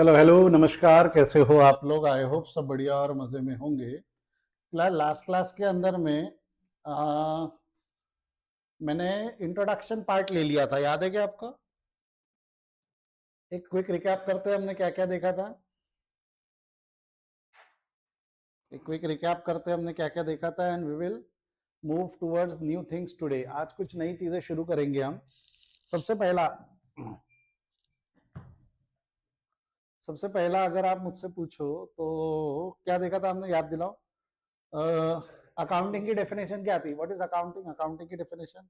Hello hello नमस्कार, कैसे हो आप लोग? आई होप सब बढ़िया और मज़े में होंगे। लास्ट क्लास के अंदर में आ, मैंने इंट्रोडक्शन पार्ट ले लिया था, याद है क्या आपको? एक क्विक रिकैप करते हैं हमने क्या क्या देखा था। एक क्विक रिकैप करते हैं हमने क्या क्या देखा था and we will move towards new things today. आज कुछ नई चीज़ें शुरू करेंगे हम। सबसे पहला सबसे पहला अगर आप मुझसे पूछो तो क्या देखा था हमने, याद दिलाओ। अकाउंटिंग की डेफिनेशन क्या थी? What is accounting? अकाउंटिंग की definition: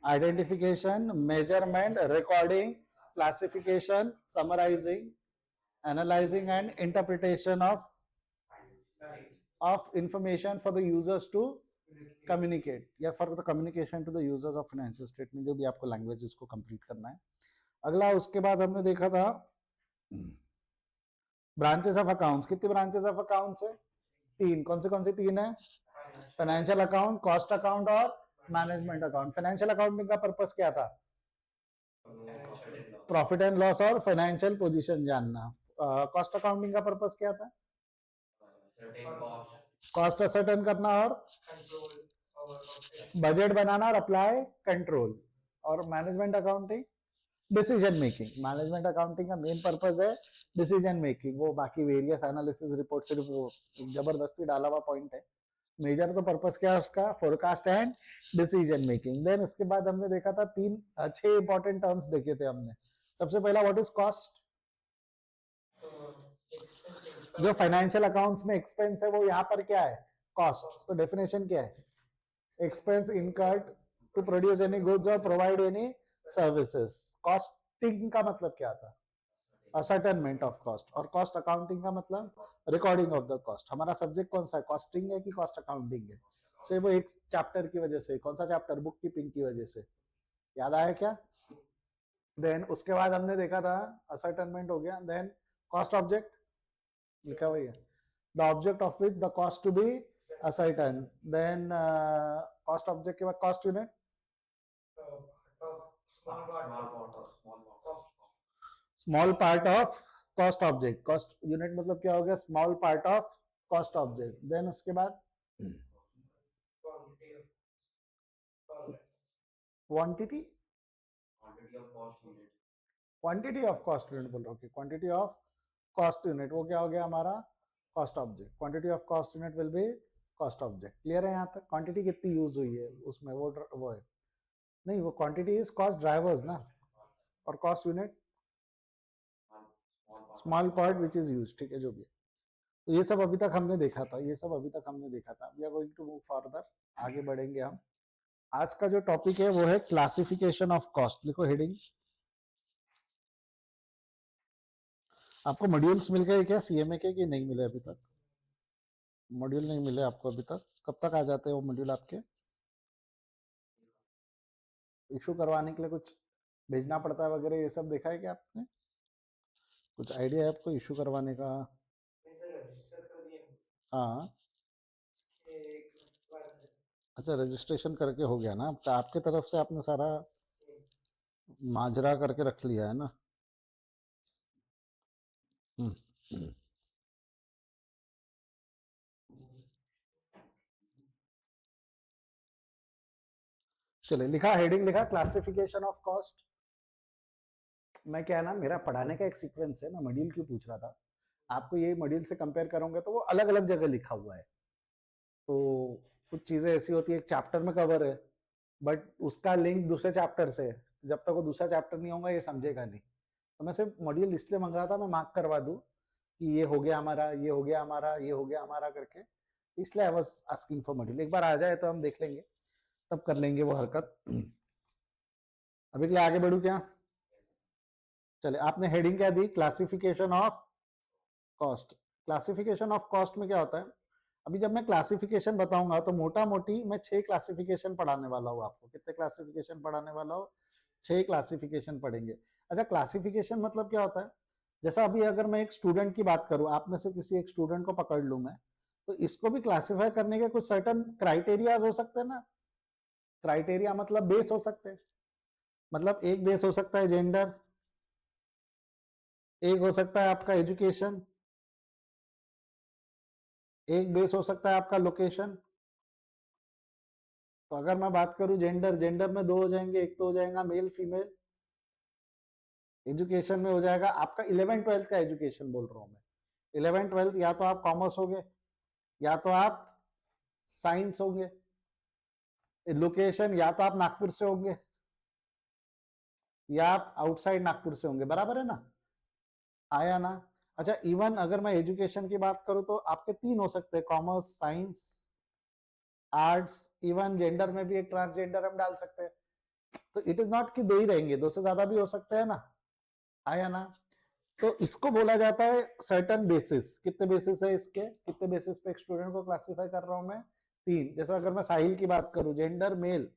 identification, measurement, recording, classification, summarising, analysing and interpretation of information for the users to communicate या for the communication to the users of financial statement, जो भी आपको language इसको complete करना है। अगला उसके बाद हमने देखा था ब्रांचेस ऑफ अकाउंट्स। कितनी ब्रांचेस ऑफ अकाउंट्स है? तीन। कौन सी तीन है? फाइनेंशियल अकाउंट, कॉस्ट अकाउंट और मैनेजमेंट अकाउंट। फाइनेंशियल अकाउंटिंग का पर्पस क्या था? प्रॉफिट एंड लॉस और फाइनेंशियल पोजीशन जानना। कॉस्ट अकाउंटिंग का पर्पस क्या था? कॉस्ट असर्टेन करना और बजट बनाना और अप्लाई कंट्रोल। और management accounting decision making. Management accounting का मेन पर्पस है डिसीजन मेकिंग। वो बाकी वेरियस एनालिसिस रिपोर्ट सिर्फ वो जबरदस्ती डाला हुआ पॉइंट है। मेजर तो पर्पस क्या है उसका? Forecast and decision making. Then इसके बाद हमने देखा था तीन अच्छे इंपॉर्टेंट टर्म्स देखे थे हमने। सबसे पहला व्हाट इज कॉस्ट? जो फाइनेंशियल अकाउंट्स में एक्सपेंस है वो यहाँ पर क्या है? कॉस्ट। तो डेफिनेशन क्या है? Expense incurred to produce any goods और प्रोवाइड एनी सर्विसेज। कॉस्टिंग का मतलब क्या था? Ascertainment of cost. और कॉस्ट अकाउंटिंग का मतलब रिकॉर्डिंग ऑफ द कॉस्ट। हमारा सब्जेक्ट कौन सा है? कॉस्टिंग है कि कॉस्ट अकाउंटिंग है? सिर्फ वो एक चैप्टर की वजह से। कौन सा चैप्टर? बुक कीपिंग की वजह से। याद आया क्या? देन उसके बाद हमने देखा था असर्टेनमेंट हो गया। देन कॉस्ट ऑब्जेक्ट लिखा हुआ है, the object of which the cost to be ascertained. Then cost object के बाद cost unit, small part of cost object. Cost unit मतलब क्या हो गया? Small part of cost object. Then उसके बाद quantity, quantity of cost unit बोल रहा हूँ। क्वांटिटी ऑफ कॉस्ट यूनिट वो क्या हो गया हमारा? Cost object. Quantity of cost unit will be cost object. Clear है यहाँ तक? क्वांटिटी कितनी यूज हुई है उसमें वो है नहीं, वो क्वांटिटी इज कॉस्ट ड्राइवर्स ना। और cost unit small part which is use. ठीक है, जो भी है। तो ये सब अभी तक हमने देखा था, ये सब अभी तक हमने देखा था। We are going to move further, आगे बढ़ेंगे हम। आज का जो टॉपिक है वो है क्लासिफिकेशन ऑफ कॉस्ट। लिखो हेडिंग। आपको मॉड्यूल्स मिल गए क्या सीएमए के कि नहीं मिले अभी तक? मॉड्यूल नहीं मिले आपको अभी तक? कब तक आ जाते हैं वो मॉड्यूल आपके? इशू करवाने के लिए कुछ भेजना पड़ता है वगैरह, ये सब देखा है क्या आपने? कुछ आइडिया है आपको इशू करवाने का? हाँ, अच्छा, रजिस्ट्रेशन करके हो गया ना? तो आपके तरफ से आपने सारा माजरा करके रख लिया है ना? हम्म। चलिए, लिखा हेडिंग, लिखा क्लासिफिकेशन ऑफ कॉस्ट। मैं क्या है ना, मेरा पढ़ाने का एक सीक्वेंस है, मैं मॉड्यूल क्यों पूछ रहा था। आपको ये मॉड्यूल से कंपेयर करोगे तो वो अलग अलग जगह लिखा हुआ है। तो कुछ चीजें ऐसी होती है एक चैप्टर में कवर है बट उसका लिंक दूसरे चैप्टर से है। जब तक वो दूसरा चैप्टर नहीं होगा ये समझेगा नहीं। तो मैं सिर्फ मॉड्यूल इसलिए मंग रहा था, मैं मार्क करवा दूं कि ये हो गया हमारा, ये हो गया हमारा, ये हो गया हमारा करके। इसलिए I was asking for module. एक बार आ जाए तो हम देख लेंगे, तब कर लेंगे वो हरकत। अभी के लिए आगे बढ़ू क्या? चले, आपने हेडिंग क्या दी? Classification of cost. Classification of cost में क्या होता है? अभी जब मैं क्लासिफिकेशन बताऊंगा तो मोटा मोटी मैं 6 क्लासिफिकेशन पढ़ाने वाला हूँ आपको। कितने क्लासिफिकेशन पढ़ाने वाला हूँ? 6 क्लासिफिकेशन पढ़ेंगे। अच्छा, क्लासिफिकेशन मतलब क्या होता है? जैसा अभी अगर मैं एक स्टूडेंट की बात करूं, आप में से किसी एक स्टूडेंट को पकड़ लूं मैं, तो इसको भी क्लासिफाई करने के कुछ सर्टन क्राइटेरियाज हो सकते हैं ना। क्राइटेरिया मतलब बेस हो सकते हैं। मतलब एक बेस हो सकता है जेंडर, एक हो सकता है आपका एजुकेशन, एक बेस हो सकता है आपका लोकेशन। तो अगर मैं बात करूं जेंडर, जेंडर में दो हो जाएंगे, एक तो हो जाएगा मेल फीमेल। एजुकेशन में हो जाएगा आपका 11th-12th का एजुकेशन बोल रहा हूं मैं। 11th-12th या तो आप कॉमर्स होंगे या तो आप साइंस होंगे। लोकेशन या तो आप नागपुर से होंगे या आप आउटसाइड नागपुर से होंगे, बराबर है ना, आया ना। अच्छा, इवन अगर मैं एजुकेशन की बात करूं तो आपके तीन हो सकते हैं, commerce, science, arts. Even gender में भी एक ट्रांसजेंडर हम डाल सकते हैं। तो इट इज नॉट कि दो ही रहेंगे, दो से ज्यादा भी हो सकते हैं ना, आया ना। तो इसको बोला जाता है सर्टन बेसिस। कितने बेसिस है इसके, कितने बेसिस पे एक स्टूडेंट को क्लासिफाई कर रहा हूं मैं, तीन। जैसे अगर मैं साहिल की बात करूं, gender male,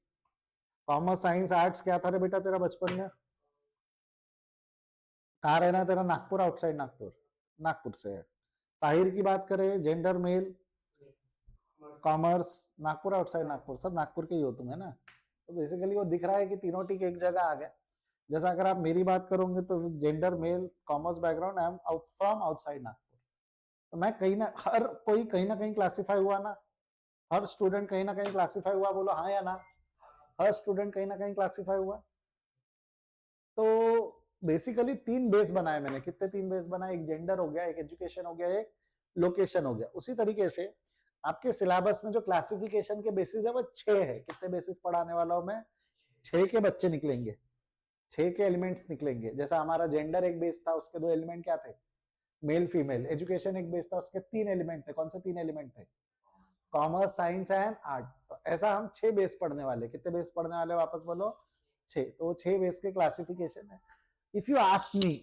commerce, science, arts, क्या था रे बेटा तेरा बचपन में, कहाँ रहना है तेरा, नागपुर, आउटसाइड नागपुर, नागपुर से है। ताहिर की बात करें, gender male, commerce, Nagpur, outside Nagpur, सब नागपुर के ही हो तुम, है ना। तो बेसिकली वो दिख रहा है कि तीनों टिक एक जगह आ गए। जैसा अगर आप मेरी बात करोगे तो gender male, commerce background, I am from outside Nagpur. तो मैं कहीं ना, हर कोई कहीं ना कहीं क्लासीफाई हुआ ना, हर स्टूडेंट कहीं ना कहीं क्लासीफाई हुआ, बोलो हाँ या ना। हर स्टूडेंट कहीं ना कहीं क्लासीफाई हुआ। तो बेसिकली तीन बेस बनाए मैंने। कितने तीन बेस बनाए, एक जेंडर हो गया, एक एजुकेशन हो गया, एक लोकेशन हो गया। उसी तरीके से आपके सिलेबस में जो क्लासिफिकेशन के बेसिस है वो 6 है। कितने बेसिस पढ़ाने वाला हूं मैं, 6 के बच्चे निकलेंगे, 6 के एलिमेंट्स निकलेंगे। जैसा हमारा जेंडर एक बेस था, उसके 2 एलिमेंट क्या थे, मेल फीमेल। एजुकेशन एक बेस था, उसके 3 एलिमेंट थे। कौन से 3 एलिमेंट थे, कॉमर्स, साइंस एंड आर्ट। तो ऐसा हम 6 बेस पढ़ने वाले। कितने बेस पढ़ने वाले वापस बोलो, 6। तो 6 बेस के क्लासिफिकेशन है। इफ यू आस्क मी,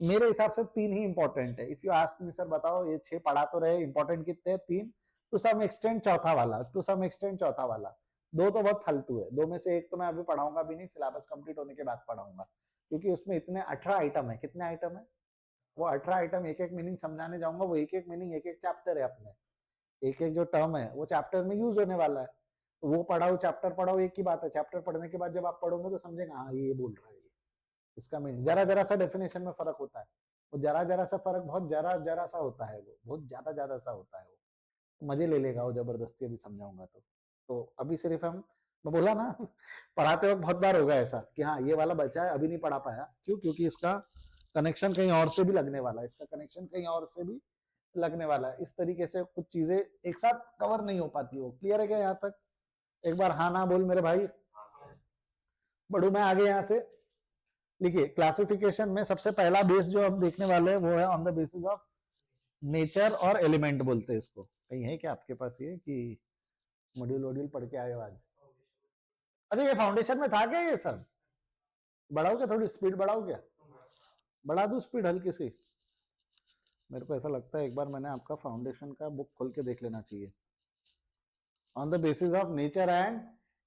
मेरे हिसाब से 3 ही इंपॉर्टेंट है। If you ask me sir बताओ ये 6 पढ़ा तो रहे, इंपॉर्टेंट कितने हैं, 3। टू सम एक्सटेंट चौथा वाला, टू सम एक्सटेंट चौथा वाला। 2 तो बहुत फालतू है। 2 में से एक तो मैं अभी पढ़ाऊंगा भी नहीं, सिलेबस कंप्लीट होने के बाद पढ़ाऊंगा, क्योंकि उसमें इतने 18 आइटम है। कितने आइटम है, वो 18 आइटम, एक एक मीनिंग समझाने जाऊंगा। वो एक एक मीनिंग, एक एक चैप्टर है अपने, एक एक जो टर्म है वो चैप्टर में यूज होने वाला है। तो वो पढ़ाओ, चैप्टर पढ़ाओ, एक ही बात है। चैप्टर पढ़ने के बाद जब आप पढ़ोगे तो समझेगा हाँ ये बोल रहा है, ये इसका मीनिंग। जरा जरा सा डेफिनेशन में फर्क होता है। वो जरा जरा सा फर्क बहुत जरा जरा सा होता है, वो बहुत ज्यादा ज्यादा सा होता है। वो मजे ले लेगा वो जबरदस्ती, अभी समझाऊंगा तो अभी सिर्फ हम, मैं बोला ना पढ़ाते वक्त बहुत बार होगा ऐसा कि हाँ ये वाला बचा है अभी नहीं पढ़ा पाया, क्यों, क्योंकि इसका कनेक्शन कहीं और से भी लगने वाला है, इसका कनेक्शन कहीं और से भी लगने वाला है। इस तरीके से कुछ चीजें एक साथ कवर नहीं हो पाती। वो क्लियर है क्या यहाँ तक, एक बार हाँ ना बोल मेरे भाई। बढ़ू मैं आगे यहाँ से। देखिए क्लासिफिकेशन में सबसे पहला बेस जो हम देखने वाले हैं वो है on the basis of nature और एलिमेंट बोलते हैं इसको। कहीं है क्या आपके पास ये कि मॉड्यूल वॉड्यूल पढ़ के आए हो आज। अच्छा ये फाउंडेशन में था क्या ये सब, बढ़ाओ क्या, थोड़ी स्पीड बढ़ाओ क्या, बढ़ा दू स्पीड हल्की सी। मेरे को ऐसा लगता है एक बार मैंने आपका फाउंडेशन का बुक खोल के देख लेना चाहिए। On the basis of nature and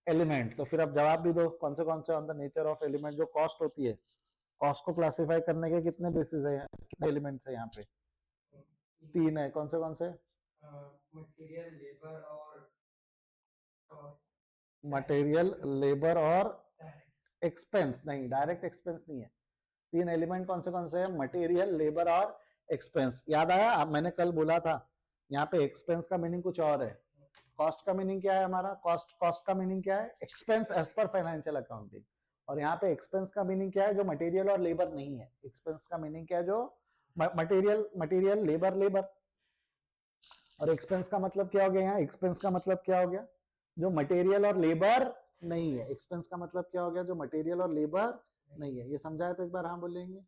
element, तो फिर आप जवाब भी दो कौन से on the nature of element. जो कॉस्ट होती है, कॉस्ट को क्लासिफाई करने के कितने बेसिस है, कितने एलिमेंट्स है यहाँ पे, 3 है। कौन से मटेरियल, लेबर और मटेरियल, लेबर और एक्सपेंस। नहीं, डायरेक्ट एक्सपेंस नहीं है। 3 एलिमेंट कौन से है, मटेरियल, लेबर और एक्सपेंस। याद आया, अब मैंने कल बोला था यहाँ पे एक्सपेंस का मीनिंग कुछ और है, कॉस्ट का मीनिंग क्या है हमारा, कॉस्ट का मीनिंग क्या है, expense as per financial accounting. और यहाँ पे एक्सपेंस का मीनिंग क्या है, जो मटेरियल और लेबर नहीं है। एक्सपेंस का मीनिंग क्या है, जो मटेरियल, लेबर। और एक्सपेंस का मतलब क्या हो गया, यहाँ एक्सपेंस का मतलब क्या हो गया, जो मटेरियल और लेबर नहीं है। एक्सपेंस का मतलब क्या हो गया, जो मटेरियल और लेबर नहीं है। ये समझाया तो एक बार हाँ बोलेंगे,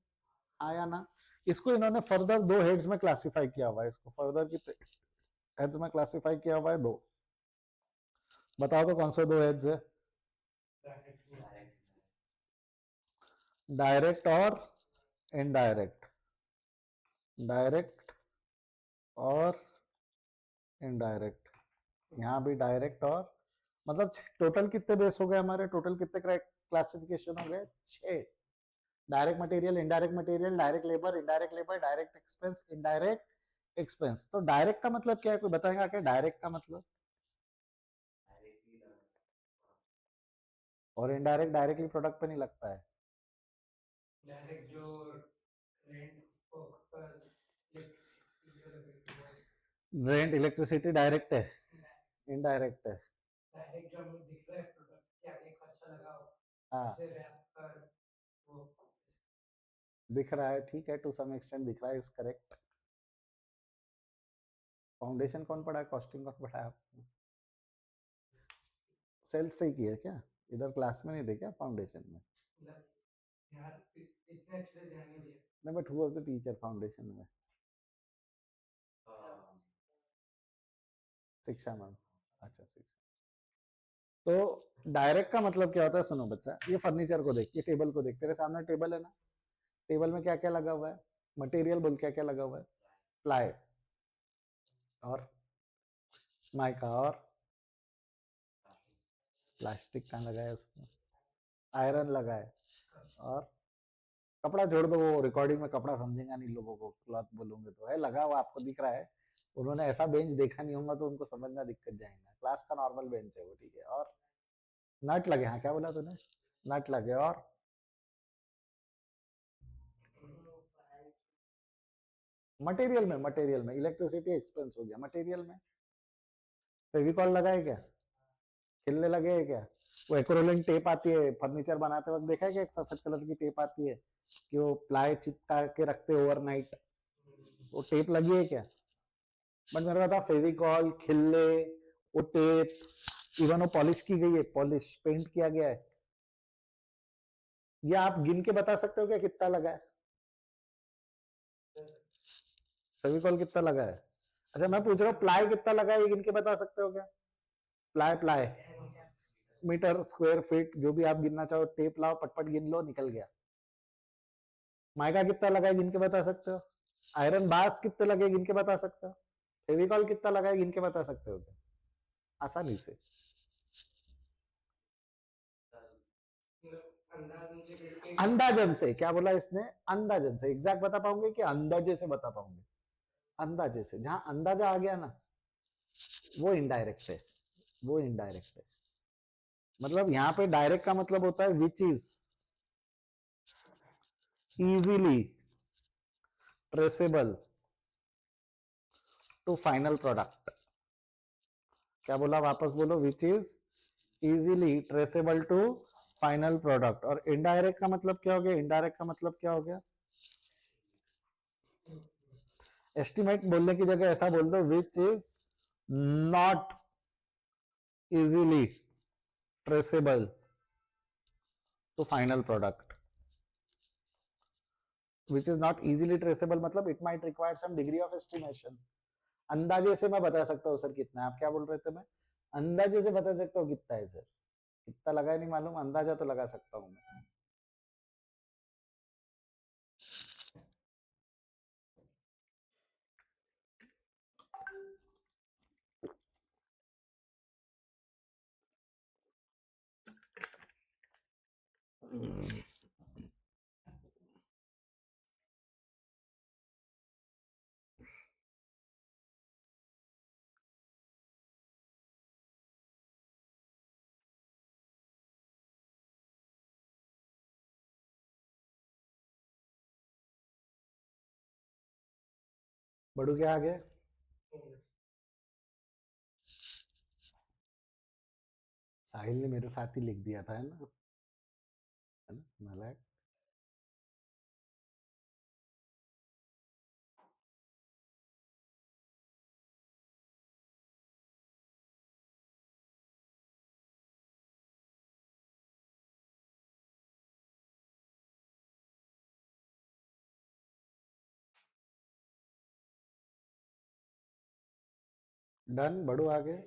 आया ना। इसको इन्होंने फर्दर 2 हेड्स में क्लासिफाई किया हुआ है। इसको फर्दर कितने हेड्स में क्लासिफाई किया हुआ है, 2। बताओ तो कौन से 2 हेड्स है, डायरेक्ट और इनडायरेक्ट। डायरेक्ट और इनडायरेक्ट। यहाँ भी डायरेक्ट और, मतलब टोटल कितने बेस हो गए हमारे, टोटल कितने क्लासिफिकेशन हो गए, 6। Direct material, indirect material, direct labour, direct expense, indirect expense. तो डायरेक्ट का मतलब क्या है, कोई बताएगा क्या डायरेक्ट का मतलब, और इनडायरेक्ट डायरेक्टली प्रोडक्ट पे नहीं लगता है। डायरेक्ट जो रेंट रेंट इलेक्ट्रिसिटी डायरेक्ट है, इनडायरेक्ट है? डायरेक्ट जो हमें दिख रहा है प्रोडक्ट के आगे खर्चा लगा हो, हाँ उसे रैप कर वो दिख रहा है, ठीक है, टू सम एक्सटेंट दिख रहा है, इज करेक्ट। फाउंडेशन कौन पढ़ा है, कॉस्टिंग कौन पढ़ा है आपको? सेल्फ से ही किया क्या? इधर क्लास में नहीं थे क्या फाउंडेशन में? ध्यान इतने अच्छे से ध्यान नहीं दिया। नहीं, but who was the teacher foundation में? शिक्षा मैम। अच्छा, शिक्षा। तो डायरेक्ट का मतलब क्या होता है, सुनो बच्चा, ये फर्नीचर को देख, ये टेबल को देख, तेरे सामने टेबल है ना, टेबल में क्या क्या लगा हुआ है, मटेरियल बोल, क्या क्या लगा हुआ है? प्लाई और माइका और प्लास्टिक कहाँ लगा है उसमें, आयरन लगा है, और कपड़ा जोड़ दो, वो रिकॉर्डिंग में कपड़ा समझेगा नहीं लोगों को, क्लॉथ बोलूंगे तो है लगा हुआ, आपको दिख रहा है, उन्होंने ऐसा बेंच देखा नहीं होगा तो उनको समझना दिक्कत जाएगा, क्लास का नॉर्मल बेंच है वो, ठीक है। और नट लगे, हाँ क्या बोला तूने, नट लगे, और मटेरियल में इलेक्ट्रिसिटी एक्सपेंस हो गया, मटेरियल में फेविकॉल लगा है क्या, खिलने लगे है क्या, वो एक्रोलिन टेप आती है फर्नीचर बनाते वक्त, देखा है क्या, एक सफेद कलर की टेप आती है कि वो प्लाई चिपका के रखते ओवरनाइट, वो टेप लगी है क्या? बट मेरे को था फेविकॉल, खिल्ले, वो टेप, इवन वो पॉलिश की गई है, पॉलिश पेंट किया गया है, ये आप गिन के बता सकते हो क्या कितना लगा है? फेविकॉल कितना लगा है? अच्छा मैं पूछ रहा हूँ प्लाई कितना लगा है, ये गिन के बता सकते हो क्या? Ply ply meter square feet जो भी आप गिनना चाहो, टेप लाओ, पटपट गिन लो, निकल गया। माइका कितना लगा है, गिन के बता सकते हो? आयरन बास कितने लगे, गिन के बता सकते हो? फेविकॉल कितना लगा है, गिन के बता सकते हो क्या आसानी से? अंदाजन से, क्या बोला इसने, अंदाजन से, एग्जैक्ट बता पाओगे कि अंदाजे से बता पाओगे? अंदाजे से, जहां अंदाजा आ गया ना, वो इनडायरेक्ट है, वो इनडायरेक्ट है। मतलब यहां पे डायरेक्ट का मतलब होता है which is easily traceable to final product. क्या बोला, वापस बोलो, which is easily traceable to final product. और इनडायरेक्ट का मतलब क्या हो गया, इनडायरेक्ट का मतलब क्या हो गया, एस्टिमेट बोलने की जगह ऐसा बोल दो, which is not easily traceable to final product. Which is not easily traceable मतलब it might require some degree of estimation. अंदाजे से मैं बता सकता हूँ सर कितना है, आप क्या बोल रहे थे, मैं अंदाजे से बता सकता हूँ कितना है सर, कितना लगा है नहीं मालूम, अंदाजा तो लगा सकता हूँ मैं। बड़ू क्या आ गया, साहिल ने मेरे साथ ही लिख दिया था, है ना, नालायक। डन, बड़ू आ गए,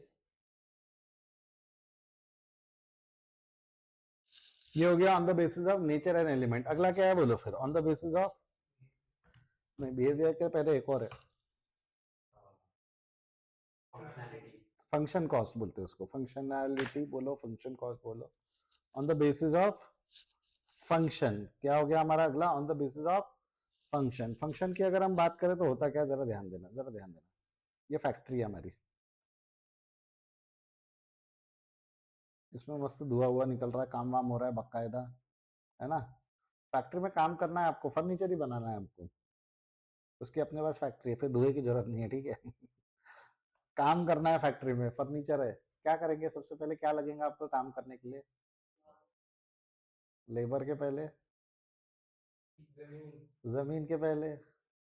ये हो गया on the basis of nature and element. अगला क्या है बोलो फिर, ऑन द बेसिस ऑफ, नहीं बिहेवियर के पहले एक और है, फंक्शन कॉस्ट बोलते हैं उसको, फंक्शनैलिटी बोलो, फंक्शन कॉस्ट बोलो, on the basis of function. क्या हो गया हमारा अगला, on the basis of function. Function की अगर हम बात करें तो होता क्या, जरा ध्यान देना, जरा ध्यान देना, ये फैक्ट्री है हमारी, इसमें मस्त धुआं हुआ निकल रहा है, काम वाम हो रहा है बाकायदा, है ना, फैक्ट्री में काम करना है आपको, फर्नीचर ही बनाना है आपको, उसकी अपने पास फैक्ट्री है, फिर धुएं की जरूरत नहीं है, ठीक है। काम करना है फैक्ट्री में, फर्नीचर है, क्या करेंगे सबसे पहले, क्या लगेगा आपको काम करने के लिए? लेबर के पहले? जमीन। जमीन के पहले?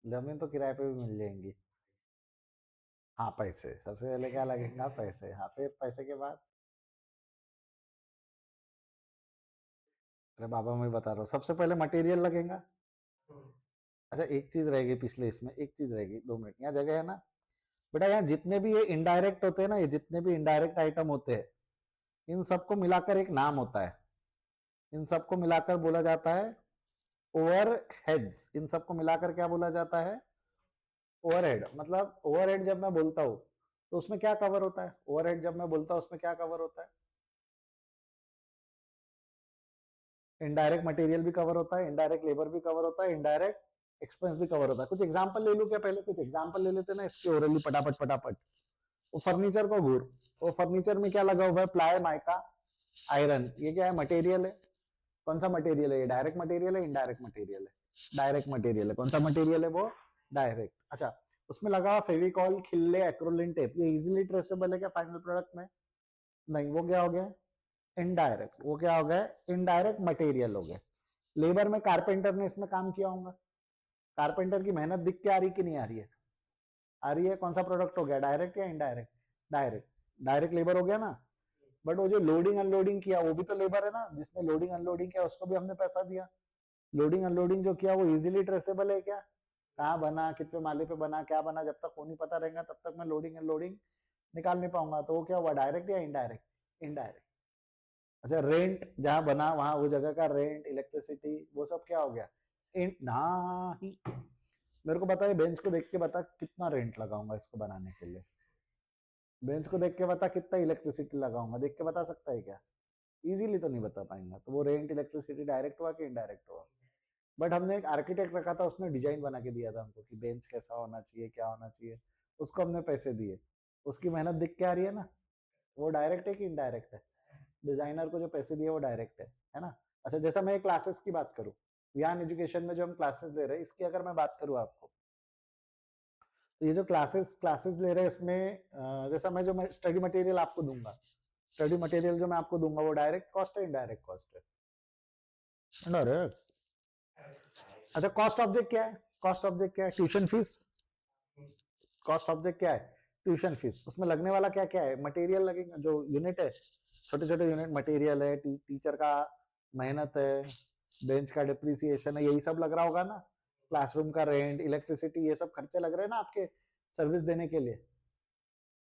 जमीन तो किराए पे भी मिल जाएंगी। हाँ पैसे, सबसे पहले क्या लगेगा? पैसे। हाँ फिर पैसे के बाद? अरे बाबा मैं बता रहा हूँ, सबसे पहले मटेरियल लगेगा। हम्म, अच्छा एक चीज रहेगी पिछले इसमें, एक चीज रहेगी, 2 मिनट यहाँ जगह है ना बेटा, यहाँ जितने भी ये इनडायरेक्ट होते हैं ना, ये जितने भी इनडायरेक्ट आइटम होते हैं, इन सबको मिलाकर एक नाम होता है, इन सबको मिलाकर बोला जाता है ओवरहेड्स। इन सबको मिलाकर क्या बोला जाता है? ओवरहेड। मतलब ओवरहेड जब मैं बोलता हूँ तो उसमें क्या कवर होता है? ओवरहेड जब मैं बोलता हूँ उसमें क्या कवर होता है? इनडायरेक्ट मटेरियल भी कवर होता है, इनडायरेक्ट लेबर भी कवर होता है, इनडायरेक्ट एक्सपेंस भी कवर होता है। कुछ एग्जांपल ले लूं क्या? पहले कुछ एग्जांपल ले लेते ना इसके ओरली, फटाफट फटाफट। वो फर्नीचर को घूर, वो फर्नीचर में क्या लगा हुआ है? Ply, mica, iron. ये क्या है? मटेरियल है। कौन सा मटेरियल है ये? डायरेक्ट मटेरियल है, इनडायरेक्ट मटेरियल है? डायरेक्ट मटेरियल है। कौन सा मटेरियल है वो? डायरेक्ट। अच्छा उसमें लगा हुआ फेविकॉल, खिल्ले, एक्रोलिन टेप, ये इजीली ट्रेसेबल है क्या फाइनल प्रोडक्ट में? नहीं, वो क्या हो गया? इनडायरेक्ट। वो क्या हो गया? इनडायरेक्ट मटेरियल हो गया। लेबर में कारपेंटर ने इसमें काम किया होगा, कारपेंटर की मेहनत दिख के आ रही कि नहीं आ रही है? आ रही है। कौन सा प्रोडक्ट हो गया? डायरेक्ट या इनडायरेक्ट? डायरेक्ट। डायरेक्ट लेबर हो गया ना। बट वो जो लोडिंग अनलोडिंग किया वो भी तो लेबर है ना, जिसने लोडिंग अनलोडिंग किया उसको भी हमने पैसा दिया। लोडिंग अनलोडिंग जो किया वो इजीली ट्रेसेबल है क्या? कहाँ बना, कितने माले पे बना, क्या बना, जब तक वो नहीं पता रहेगा तब तक मैं लोडिंग अनलोडिंग निकाल नहीं पाऊंगा। तो वो क्या हुआ? डायरेक्ट या इनडायरेक्ट? इनडायरेक्ट। अच्छा रेंट जहां बना वहां वो जगह का रेंट, इलेक्ट्रिसिटी, वो सब क्या हो गया? इन नहीं। मेरे को बता, ये बेंच को देख के बता कितना रेंट लगाऊंगा इसको बनाने के लिए? बेंच को देख के बता कितना इलेक्ट्रिसिटी लगाऊंगा, देख के बता सकता है क्या? इजीली तो नहीं बता पाएंगा। तो वो रेंट, इलेक्ट्रिसिटी डायरेक्ट हुआ कि इनडायरेक्ट हुआ? बट हमने एक आर्किटेक्ट रखा था, उसने डिजाइन बना के दिया था हमको कि बेंच कैसा होना चाहिए, क्या होना चाहिए। उसको हमने पैसे दिए, उसकी मेहनत दिख के आ रही है ना। वो डायरेक्ट है कि इनडायरेक्ट है? डिजाइनर को जो पैसे दिए वो डायरेक्ट है ना। अच्छा जैसा मैं क्लासेस की बात करूं, ज्ञान एजुकेशन में जो हम क्लासेस ले रहे हैं, इसकी अगर मैं बात करूं आपको, तो ये जो क्लासेस क्लासेस ले रहे हैं इसमें जैसा मैं जो स्टडी मटेरियल आपको दूंगा, स्टडी मटेरियल जो मैं आपको दूंगा वो डायरेक्ट कॉस्ट है, इनडायरेक्ट कॉस्ट है? डायरेक्ट। अच्छा कॉस्ट ऑब्जेक्ट क्या है? कॉस्ट ऑब्जेक्ट क्या है? Tuition fees. कॉस्ट ऑब्जेक्ट क्या है? Tuition fees. उसमें लगने वाला क्या क्या है? मटेरियल लगेगा, जो यूनिट है, छोटे छोटे यूनिट मटेरियल है, टीचर का मेहनत है, बेंच का डिप्रिसिएशन है, यही सब लग रहा होगा ना। क्लासरूम का रेंट, इलेक्ट्रिसिटी, ये सब खर्चे लग रहे हैं ना आपके सर्विस देने के लिए।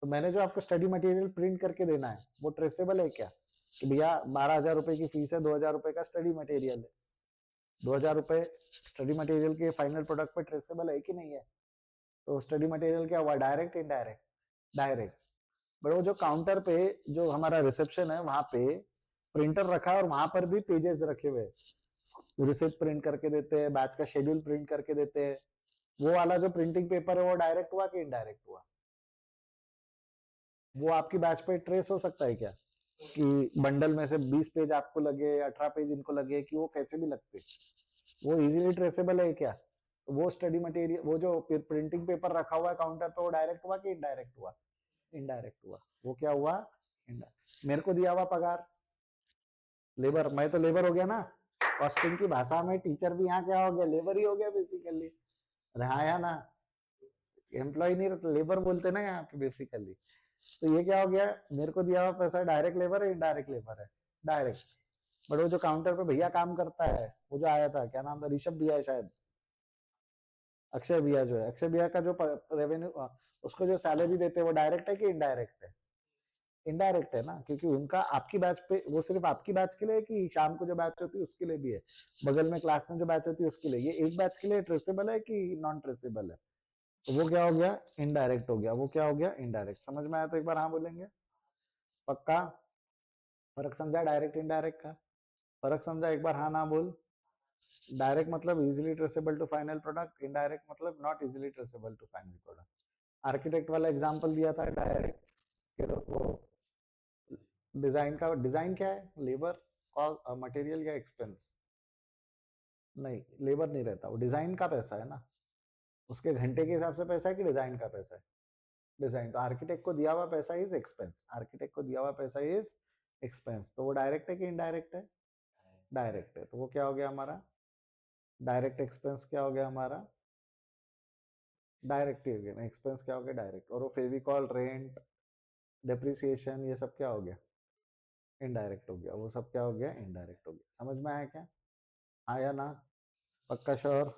तो मैंने जो आपको स्टडी मटेरियल प्रिंट करके देना है वो ट्रेसेबल है क्या? कि भैया 12,000 रुपए की फीस है, 2,000 रुपए का स्टडी मटेरियल है, 2,000 रुपए स्टडी मटेरियल के फाइनल प्रोडक्ट पे ट्रेसेबल है कि नहीं है? तो स्टडी मटेरियल क्या हुआ? Direct, indirect? डायरेक्ट। बट वो जो काउंटर पे जो हमारा रिसेप्शन है वहां पे प्रिंटर रखा है और वहां पर भी पेजेस रखे हुए हैं, रिसिप्ट प्रिंट करके देते हैं, बैच का शेड्यूल प्रिंट करके देते हैं, वो वाला जो प्रिंटिंग पेपर है वो डायरेक्ट हुआ कि इनडायरेक्ट हुआ? वो आपकी बैच पे ट्रेस हो सकता है क्या? कि बंडल में से 20 पेज आपको लगे, 18 पेज इनको लगे, कि वो कैसे भी लगते, वो इजीली ट्रेसेबल है क्या? तो वो स्टडी मटेरियल, वो जो प्रिंटिंग पेपर रखा हुआ है काउंटर पे, वो डायरेक्ट हुआ कि इनडायरेक्ट हुआ? इनडायरेक्ट हुआ। वो क्या हुआ? मेरे को दिया हुआ पगार, लेबर, मैं तो लेबर हो गया ना। कॉस्टिंग की भाषा में टीचर भी यहाँ क्या हो गया? लेबर ही हो गया बेसिकली। अरे हाँ या ना, एम्प्लॉय नहीं रहता, लेबर बोलते ना यहाँ पे बेसिकली। तो ये क्या हो गया? मेरे को दिया हुआ पैसा डायरेक्ट लेबर है, इनडायरेक्ट लेबर है? डायरेक्ट। बट वो जो काउंटर पे भैया काम करता है, वो जो आया था, क्या नाम था, ऋषभ भैया है शायद, अक्षय भैया जो है, अक्षय भैया का जो रेवेन्यू, उसको जो सैलरी देते हैं वो डायरेक्ट है कि इनडायरेक्ट है? इनडायरेक्ट है ना, क्योंकि उनका आपकी बैच पे, वो सिर्फ आपकी बैच के लिए कि शाम को जो बैच होती है उसके लिए भी है, बगल में क्लास में जो बैच होती है उसके लिए, ये एक बैच के लिए ट्रेसेबल है कि नॉन ट्रेसेबल है? तो वो क्या हो गया? इनडायरेक्ट हो गया। वो क्या हो गया? इनडायरेक्ट। समझ में आया तो एक बार हाँ बोलेंगे? पक्का? फर्क समझा डायरेक्ट इनडायरेक्ट का? फर्क समझा? एक बार हाँ ना बोल। डायरेक्ट मतलब easily traceable to final product, indirect मतलब not easily traceable to final product. Architect वाला एग्जांपल दिया था डायरेक्ट, वो डिजाइन का, डिजाइन क्या है? लेबर, मटेरियल या एक्सपेंस? नहीं, लेबर नहीं रहता, वो डिजाइन का पैसा है ना। उसके घंटे के हिसाब से पैसा है कि डिजाइन का पैसा है? डिजाइन। तो आर्किटेक्ट को दिया हुआ पैसा इज एक्सपेंस, आर्किटेक्ट को दिया हुआ पैसा इज एक्सपेंस। तो वो डायरेक्ट है कि इनडायरेक्ट है? डायरेक्ट है। तो वो क्या हो गया हमारा? डायरेक्ट एक्सपेंस क्या हो गया हमारा? डायरेक्ट ही हो गया ना, एक्सपेंस क्या हो गया? डायरेक्ट। और वो फेविकॉल, रेंट, डेप्रिसिएशन, ये सब क्या हो गया? इनडायरेक्ट हो गया। वो सब क्या हो गया? इनडायरेक्ट हो गया। समझ में आया क्या? आया ना? पक्का श्योर?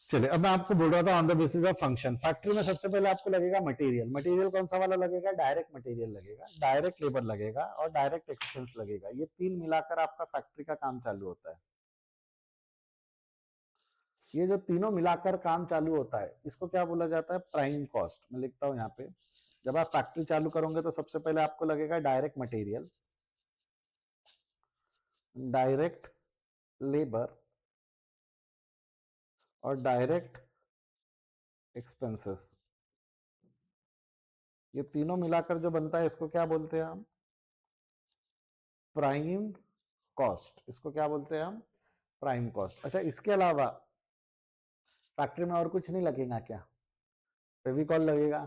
चलिए, अब मैं आपको बोल रहा था on the basis of function. Factory में सबसे पहले आपको लगेगा मटेरियल। मटेरियल कौन सा वाला लगेगा? डायरेक्ट मटेरियल लगेगा, डायरेक्ट लेबर लगेगा और डायरेक्ट एक्सपेंस लगेगा। ये तीन मिलाकर आपका फैक्ट्री का काम चालू होता है। ये जो तीनों मिलाकर काम चालू होता है इसको क्या बोला जाता है? Prime cost. मैं लिखता हूं यहाँ पे, जब आप फैक्ट्री चालू करोगे तो सबसे पहले आपको लगेगा डायरेक्ट मटेरियल, डायरेक्ट लेबर और डायरेक्ट एक्सपेंसेस। ये तीनों मिलाकर जो बनता है इसको क्या बोलते हैं हम? Prime cost. इसको क्या बोलते हैं हम? Prime cost. अच्छा, इसके अलावा फैक्ट्री में और कुछ नहीं लगेगा क्या? फेविकॉल लगेगा,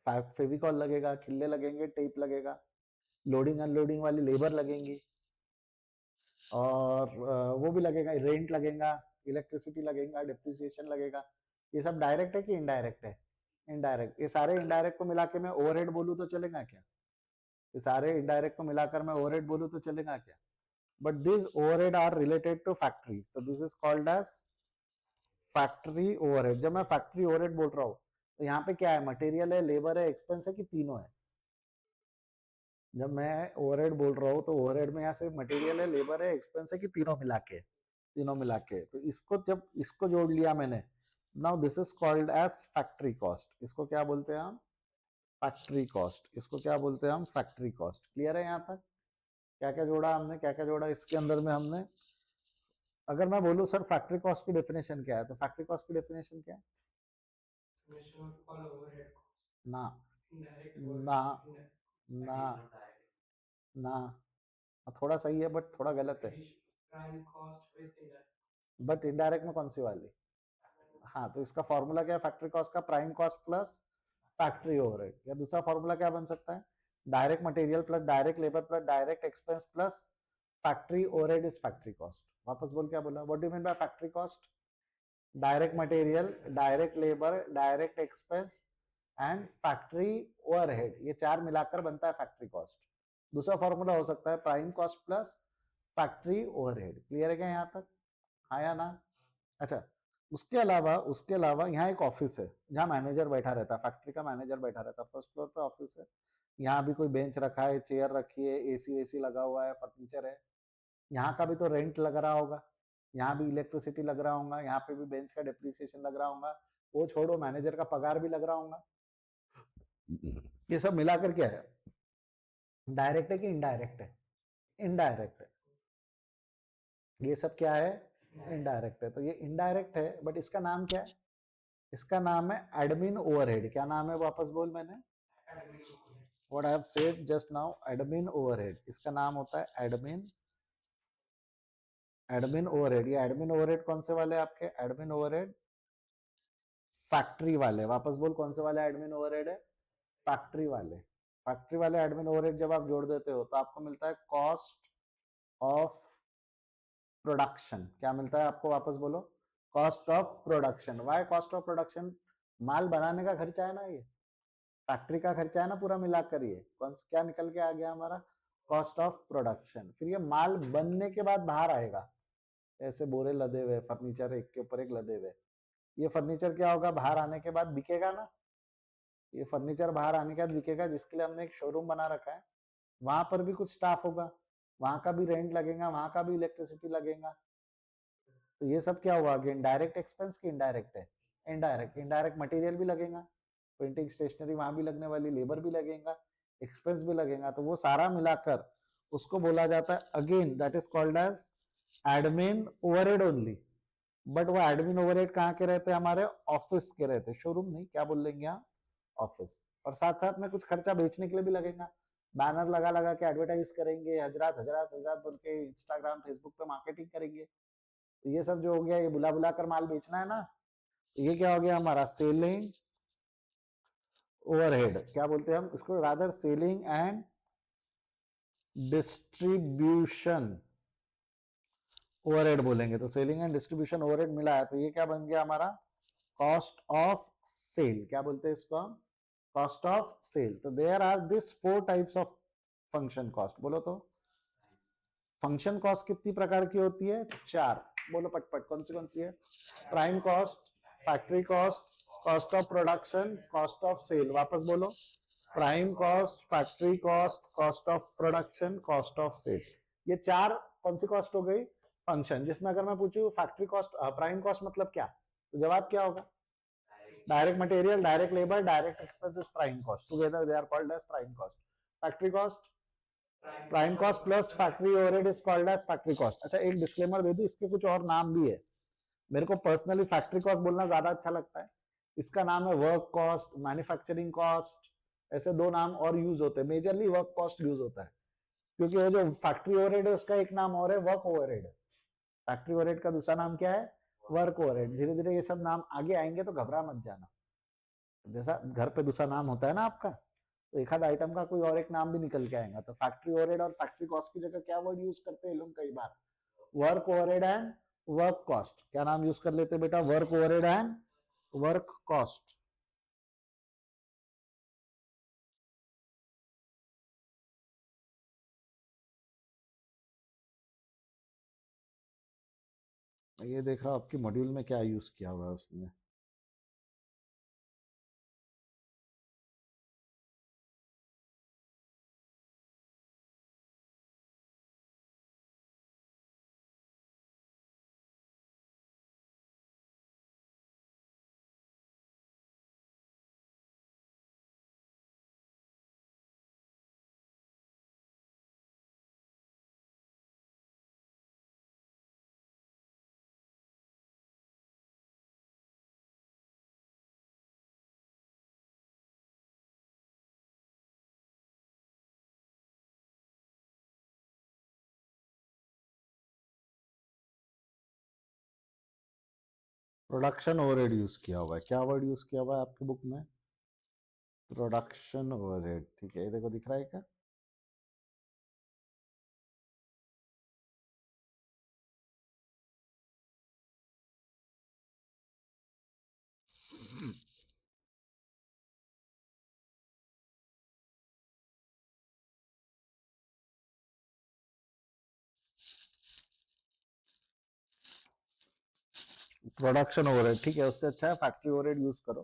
फेविकॉल लगेगा, खिल्ले लगेंगे, टेप लगेगा, लोडिंग अनलोडिंग वाली लेबर लगेंगी, और वो भी लगेगा, रेंट लगेगा, इलेक्ट्रिसिटी लगेगा, डिप्रिसिएशन लगेगा। ये सब डायरेक्ट है कि इनडायरेक्ट है? इनडायरेक्ट। ये सारे इनडायरेक्ट को मिला के मैं ओवरहेड बोलूं तो चलेगा क्या? ये सारे इनडायरेक्ट को मिलाकर मैं ओवरहेड बोलूं तो चलेगा क्या? But this overhead are related to factory, तो this is called as factory overhead. जब मैं फैक्ट्री ओवरहेड बोल रहा हूं तो यहाँ पे क्या है? मटेरियल है, लेबर है, एक्सपेंस है, कि तीनों है? जब मैं ओवरहेड बोल रहा हूँ तो ओवरहेड में यहाँ से मटेरियल है, लेबर है, एक्सपेंस है, कि तीनों मिला के? तीनों मिला के। तो इसको जब इसको जोड़ लिया मैंने, now this is called as factory cost. इसको क्या बोलते हैं हम? Factory cost. इसको क्या बोलते हैं हम? Factory cost. क्लियर है यहाँ तक? क्या क्या जोड़ा हमने, क्या क्या जोड़ा इसके अंदर में हमने? अगर मैं बोलूँ सर फैक्ट्री कॉस्ट की डेफिनेशन क्या है, तो फैक्ट्री कॉस्ट की डेफिनेशन क्या है? summation of all overhead costs, ना indirect ना overhead, indirect ना ना, थोड़ा सही है बट थोड़ा गलत है। addition of prime cost with indirect, but indirect में कौन सी वाली? हाँ, तो इसका फॉर्मूला क्या है फैक्ट्री कॉस्ट का? Prime cost plus factory overhead. या दूसरा फॉर्मूला क्या बन सकता है? Direct material plus direct labour plus direct expense plus factory overhead is factory cost. वापस बोल, क्या बोला? What do you mean by factory cost? Direct material, direct labour, direct expense and factory overhead, ये चार मिलाकर बनता है फैक्ट्री कॉस्ट। दूसरा फॉर्मूला हो सकता है prime cost plus factory overhead. Clear है क्या यहाँ तक? आया ना? अच्छा, उसके अलावा यहाँ एक ऑफिस है जहाँ मैनेजर बैठा रहता है, फैक्ट्री का मैनेजर बैठा रहता है। फर्स्ट फ्लोर पे ऑफिस है, यहाँ भी कोई बेंच रखा है, चेयर रखी है, एसी वेसी लगा हुआ है, फर्नीचर है। यहाँ का भी तो रेंट लग रहा होगा, यहाँ भी इलेक्ट्रिसिटी लग रहा होगा, यहाँ पे भी बेंच का डिप्रिसिएशन लग रहा होगा, वो छोड़ो मैनेजर का पगार भी लग रहा होगा। ये सब मिलाकर क्या है? डायरेक्ट है कि इनडायरेक्ट है? इनडायरेक्ट है। ये सब क्या है? इनडायरेक्ट है। तो ये इनडायरेक्ट है, बट इसका नाम क्या है? इसका नाम है एडमिन ओवरहेड। क्या नाम है? वापस बोल मैंने, what I have said just now, admin overhead. इसका नाम होता है एडमिन ओवरहेड। ये एडमिन ओवरहेड कौन से वाले आपके? एडमिन ओवरहेड फैक्ट्री वाले। वापस बोल, कौन से वाले एडमिन ओवरहेड है? फैक्ट्री वाले। फैक्ट्री वाले एडमिन ओवरहेड जब आप जोड़ देते हो तो आपको मिलता है कॉस्ट ऑफ प्रोडक्शन। क्या मिलता है आपको? वापस बोलो, cost of production. Why cost of production? माल बनाने का खर्चा है ना, ये फैक्ट्री का खर्चा है ना पूरा मिलाकर। ये कौन क्या निकल के आ गया हमारा? Cost of production. फिर ये माल बनने के बाद बाहर आएगा, ऐसे बोरे लदे हुए, फर्नीचर एक के ऊपर एक लदे हुए। ये फर्नीचर क्या होगा? बाहर आने के बाद बिकेगा ना। ये फर्नीचर बाहर आने के बाद बिकेगा, जिसके लिए हमने एक शोरूम बना रखा है। वहां पर भी कुछ स्टाफ होगा, वहां का भी रेंट लगेगा, वहां का भी इलेक्ट्रिसिटी लगेगा। तो ये सब क्या हुआ? अगेन डायरेक्ट एक्सपेंस की इनडायरेक्ट है? इनडायरेक्ट। इनडायरेक्ट मटेरियल भी लगेगा, प्रिंटिंग स्टेशनरी वहां भी लगने वाली, लेबर भी लगेगा, एक्सपेंस भी लगेगा। तो वो सारा मिलाकर उसको बोला जाता है, again that is called as admin overhead only. But वो एडमिन ओवरहेड कहाँ के रहते हैं? हमारे ऑफिस के रहते हैं, शोरूम नहीं। क्या बोल लेंगे यहाँ? ऑफिस। और साथ साथ में कुछ खर्चा बेचने के लिए भी लगेगा, बैनर लगा लगा के एडवर्टाइज करेंगे, हजरात हजरात हजरात बोल के इंस्टाग्राम फेसबुक पे मार्केटिंग करेंगे। तो ये सब जो हो गया, ये बुला बुला कर माल बेचना है ना, तो ये क्या हो गया हमारा सेलिंग ओवरहेड, क्या बोलते हैं हम इसको, rather selling and distribution overhead बोलेंगे। तो सेलिंग एंड डिस्ट्रीब्यूशन ओवरहेड मिला है, तो ये क्या बन गया हमारा कॉस्ट ऑफ सेल, क्या बोलते हैं इसको हम, कॉस्ट ऑफ सेल। तो there are this 4 types of function cost. बोलो तो फंक्शन कॉस्ट कितनी प्रकार की होती है, 4। बोलो पटपट, कौन सी है, prime cost, factory cost, cost of production, cost of sale. वापस बोलो, prime cost, factory cost, cost of production, cost of sale. ये 4 कौन सी कॉस्ट हो गई, फंक्शन। जिसमें अगर मैं पूछूं फैक्ट्री कॉस्ट, प्राइम कॉस्ट मतलब क्या, तो जवाब क्या होगा, direct material, direct labour, direct expenses, prime cost, together they are called as prime cost. Factory cost, prime cost plus factory overhead is called as factory cost. अच्छा एक disclaimer दे दूं, इसके कुछ और नाम भी है। मेरे को पर्सनली फैक्ट्री कॉस्ट बोलना ज्यादा अच्छा लगता है। इसका नाम है वर्क कॉस्ट, मैन्युफैक्चरिंग कॉस्ट, ऐसे 2 नाम और यूज होते हैं। मेजरली वर्क कॉस्ट यूज होता है, क्योंकि वो जो फैक्ट्री ओवरहेड है उसका एक नाम और है वर्क ओवरहेड। फैक्ट्री ओवरहेड का दूसरा नाम क्या है, वर्क ओवरहेड। धीरे धीरे ये सब नाम आगे आएंगे तो घबरा मत जाना। जैसा घर पे दूसरा नाम होता है ना आपका, तो एक आध आइटम का कोई और एक नाम भी निकल के आएगा। तो फैक्ट्री ओवरहेड और फैक्ट्री कॉस्ट की जगह क्या वर्ड यूज करते हैं लोग कई बार, work overhead and work cost. क्या नाम यूज कर लेते हैं बेटा, work overhead and work cost. ये देख रहा हूं आपके मॉड्यूल में क्या यूज किया हुआ है उसने। प्रोडक्शन ओवरहेड यूज किया हुआ है। क्या वर्ड यूज किया हुआ है आपकी बुक में, प्रोडक्शन ओवरहेड। ठीक है, ये देखो दिख रहा है क्या, प्रोडक्शन ओवरहेड। ठीक है, उससे अच्छा है फैक्ट्री ओवरहेड यूज करो।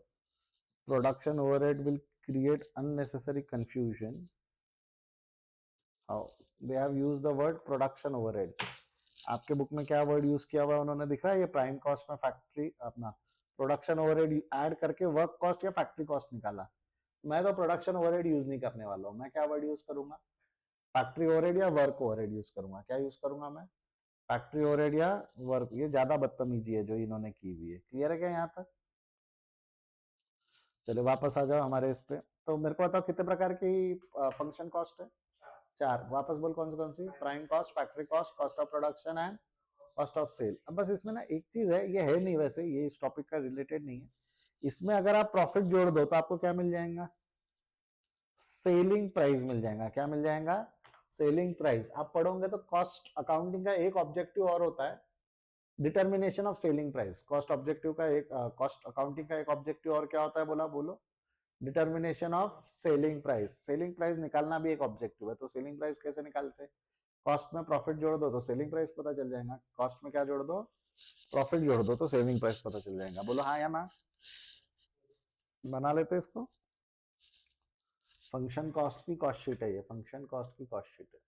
Production overhead will create unnecessary confusion. How they have use the word production overhead. आपके बुक में क्या वर्ड यूज किया हुआ है उन्होंने, दिख रहा है ये प्राइम कॉस्ट में फैक्ट्री अपना प्रोडक्शन ओवरहेड ऐड करके वर्क कॉस्ट या फैक्ट्री कॉस्ट निकाला। मैं तो प्रोडक्शन ओवरहेड यूज नहीं करने वाला हूँ। मैं क्या वर्ड यूज करूंगा, फैक्ट्री ओवरहेड या वर्क ओवरहेड यूज करूंगा। क्या यूज करूंगा मैं, फैक्ट्री ओवरहेड या वर्क। ये ज्यादा बदतमीजी है जो इन्होंने की हुई है। क्लियर है क्या यहाँ तक, चलो वापस आ जाओ हमारे इस पे। तो मेरे को बताओ कितने प्रकार की फंक्शन कॉस्ट है, 4। वापस बोल कौन सी, prime cost, factory cost, cost of production and cost of sale. अब बस इसमें ना एक चीज है, ये है नहीं वैसे, ये इस टॉपिक का रिलेटेड नहीं है। इसमें अगर आप प्रॉफिट जोड़ दो तो आपको क्या मिल जाएगा, सेलिंग प्राइस मिल जाएगा। क्या मिल जाएगा, सेलिंग प्राइस। आप पढ़ोगे तो कॉस्ट अकाउंटिंग का एक ऑब्जेक्टिव और होता है, determination of selling price. Cost objective का एक, कॉस्ट अकाउंटिंग का एक ऑब्जेक्टिव और क्या होता है, बोला बोलो, determination of selling price. Selling price निकालना भी एक ऑब्जेक्टिव है। तो सेलिंग प्राइस कैसे निकालते हैं, कॉस्ट में प्रॉफिट जोड़ दो तो सेलिंग प्राइस पता चल जाएगा, कॉस्ट में क्या जोड़ दो, प्रॉफिट जोड़ दो तो सेलिंग प्राइस पता चल जाएगा। बोलो हाँ या ना, बना लेते इसको। फंक्शन कॉस्ट की कॉस्ट शीट है ये, फंक्शन कॉस्ट की कॉस्ट शीट है।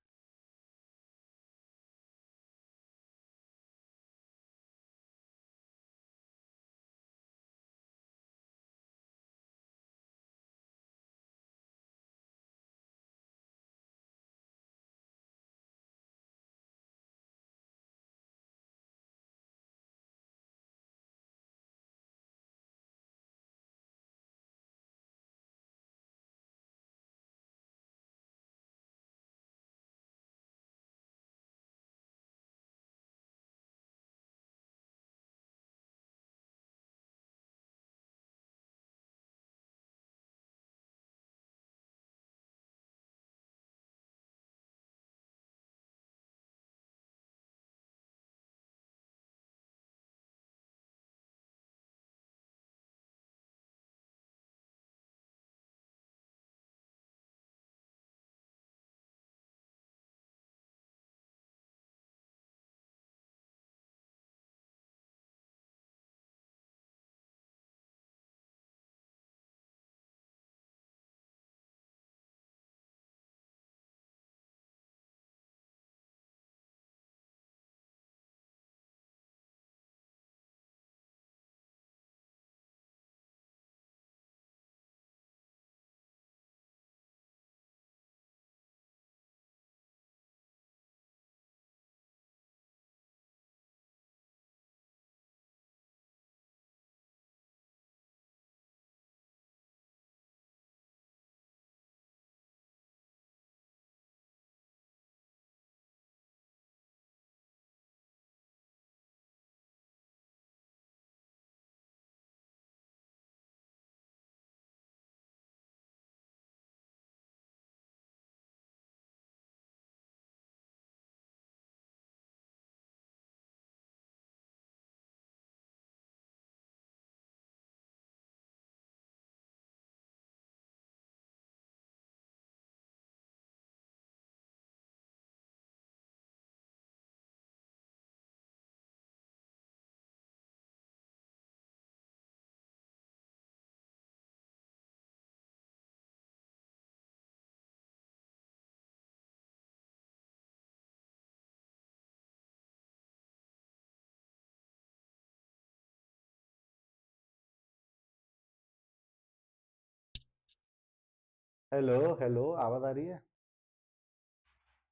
हेलो हेलो, आवाज आ रही है?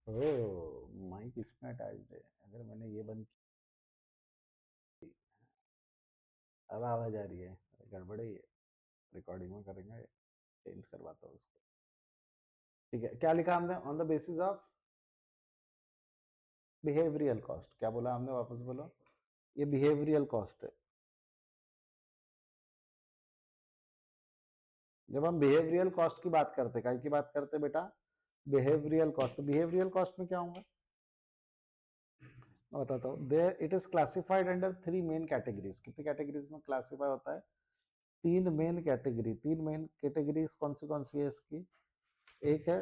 ओ, माइक इसमें अटैच्ड है। अगर मैंने ये बंद की, अब आवाज आ रही है। गड़बड़ है ये। रिकॉर्डिंग में करेंगे, चेंज करवाता हूँ उसको। ठीक है, क्या लिखा हमने? On the basis of behavioural cost. क्या बोला हमने? वापस बोलो। ये बिहेवियरल कॉस्ट है। जब हम बिहेवियरल कॉस्ट की बात करते, काय की बात करते बेटा? Behavioural cost. तो बिहेवियरल कॉस्ट में क्या होगा मैं बताता हूँ। There it is classified under three main categories. कितनी कैटेगरीज में क्लासिफाई होता है? तीन मेन कैटेगरी। तीन मेन कैटेगरीज कौन सी है इसकी? एक है,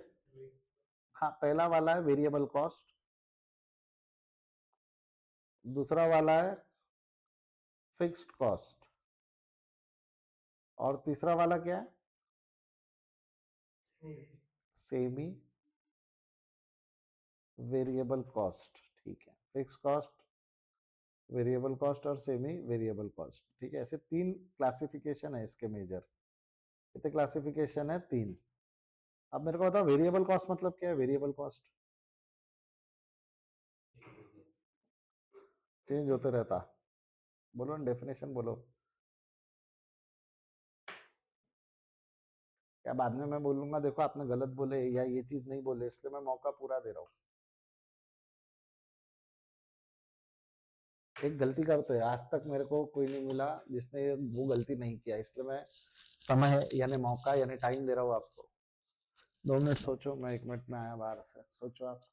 हाँ, पहला वाला है वेरिएबल कॉस्ट, दूसरा वाला है फिक्स्ड कॉस्ट, और तीसरा वाला क्या है? Semi variable cost. ठीक है, फिक्स कॉस्ट, वेरिएबल कॉस्ट और सेमी वेरिएबल कॉस्ट। ठीक है, ऐसे तीन क्लासिफिकेशन है इसके मेजर। कितने क्लासिफिकेशन है? तीन। अब मेरे को बताओ वेरिएबल कॉस्ट मतलब क्या है? वेरिएबल कॉस्ट चेंज होते रहता। बोलो ना, डेफिनेशन बोलो। क्या बाद में मैं बोलूंगा देखो आपने गलत बोले या ये चीज नहीं बोले, इसलिए मैं मौका पूरा दे रहा हूँ। एक गलती करते हैं, आज तक मेरे को कोई नहीं मिला जिसने वो गलती नहीं किया, इसलिए मैं समय यानी मौका यानी टाइम दे रहा हूँ आपको। 2 मिनट सोचो, मैं 1 मिनट में आया बाहर से, सोचो आप।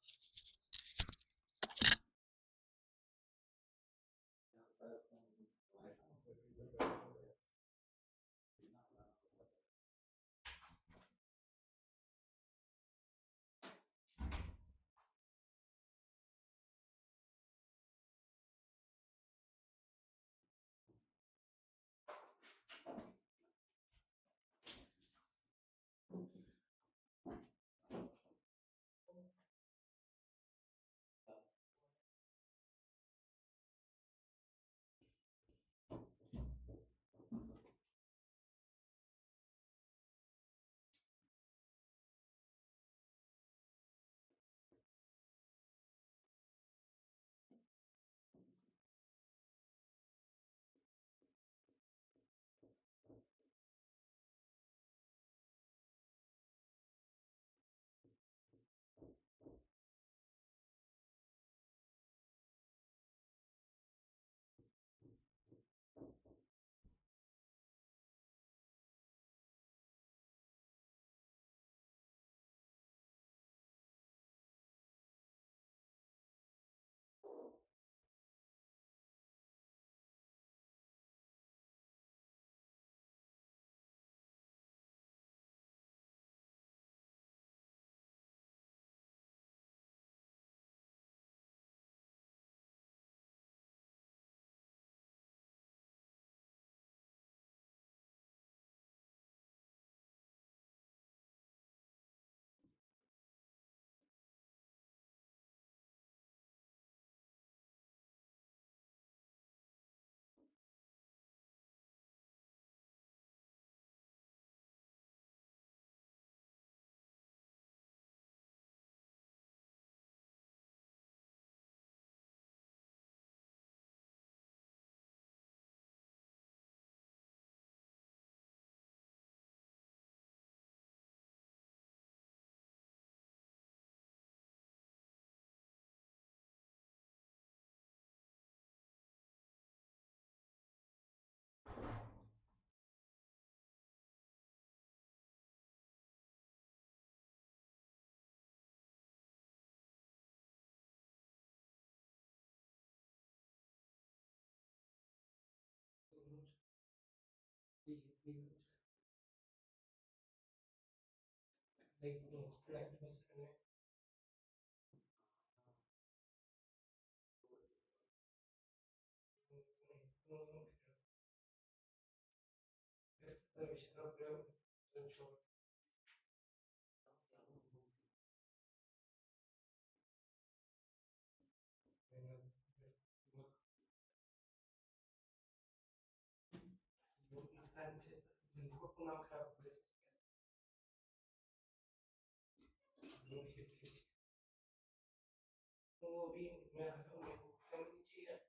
भी मैं मेरे को क्यों नहीं चाहिए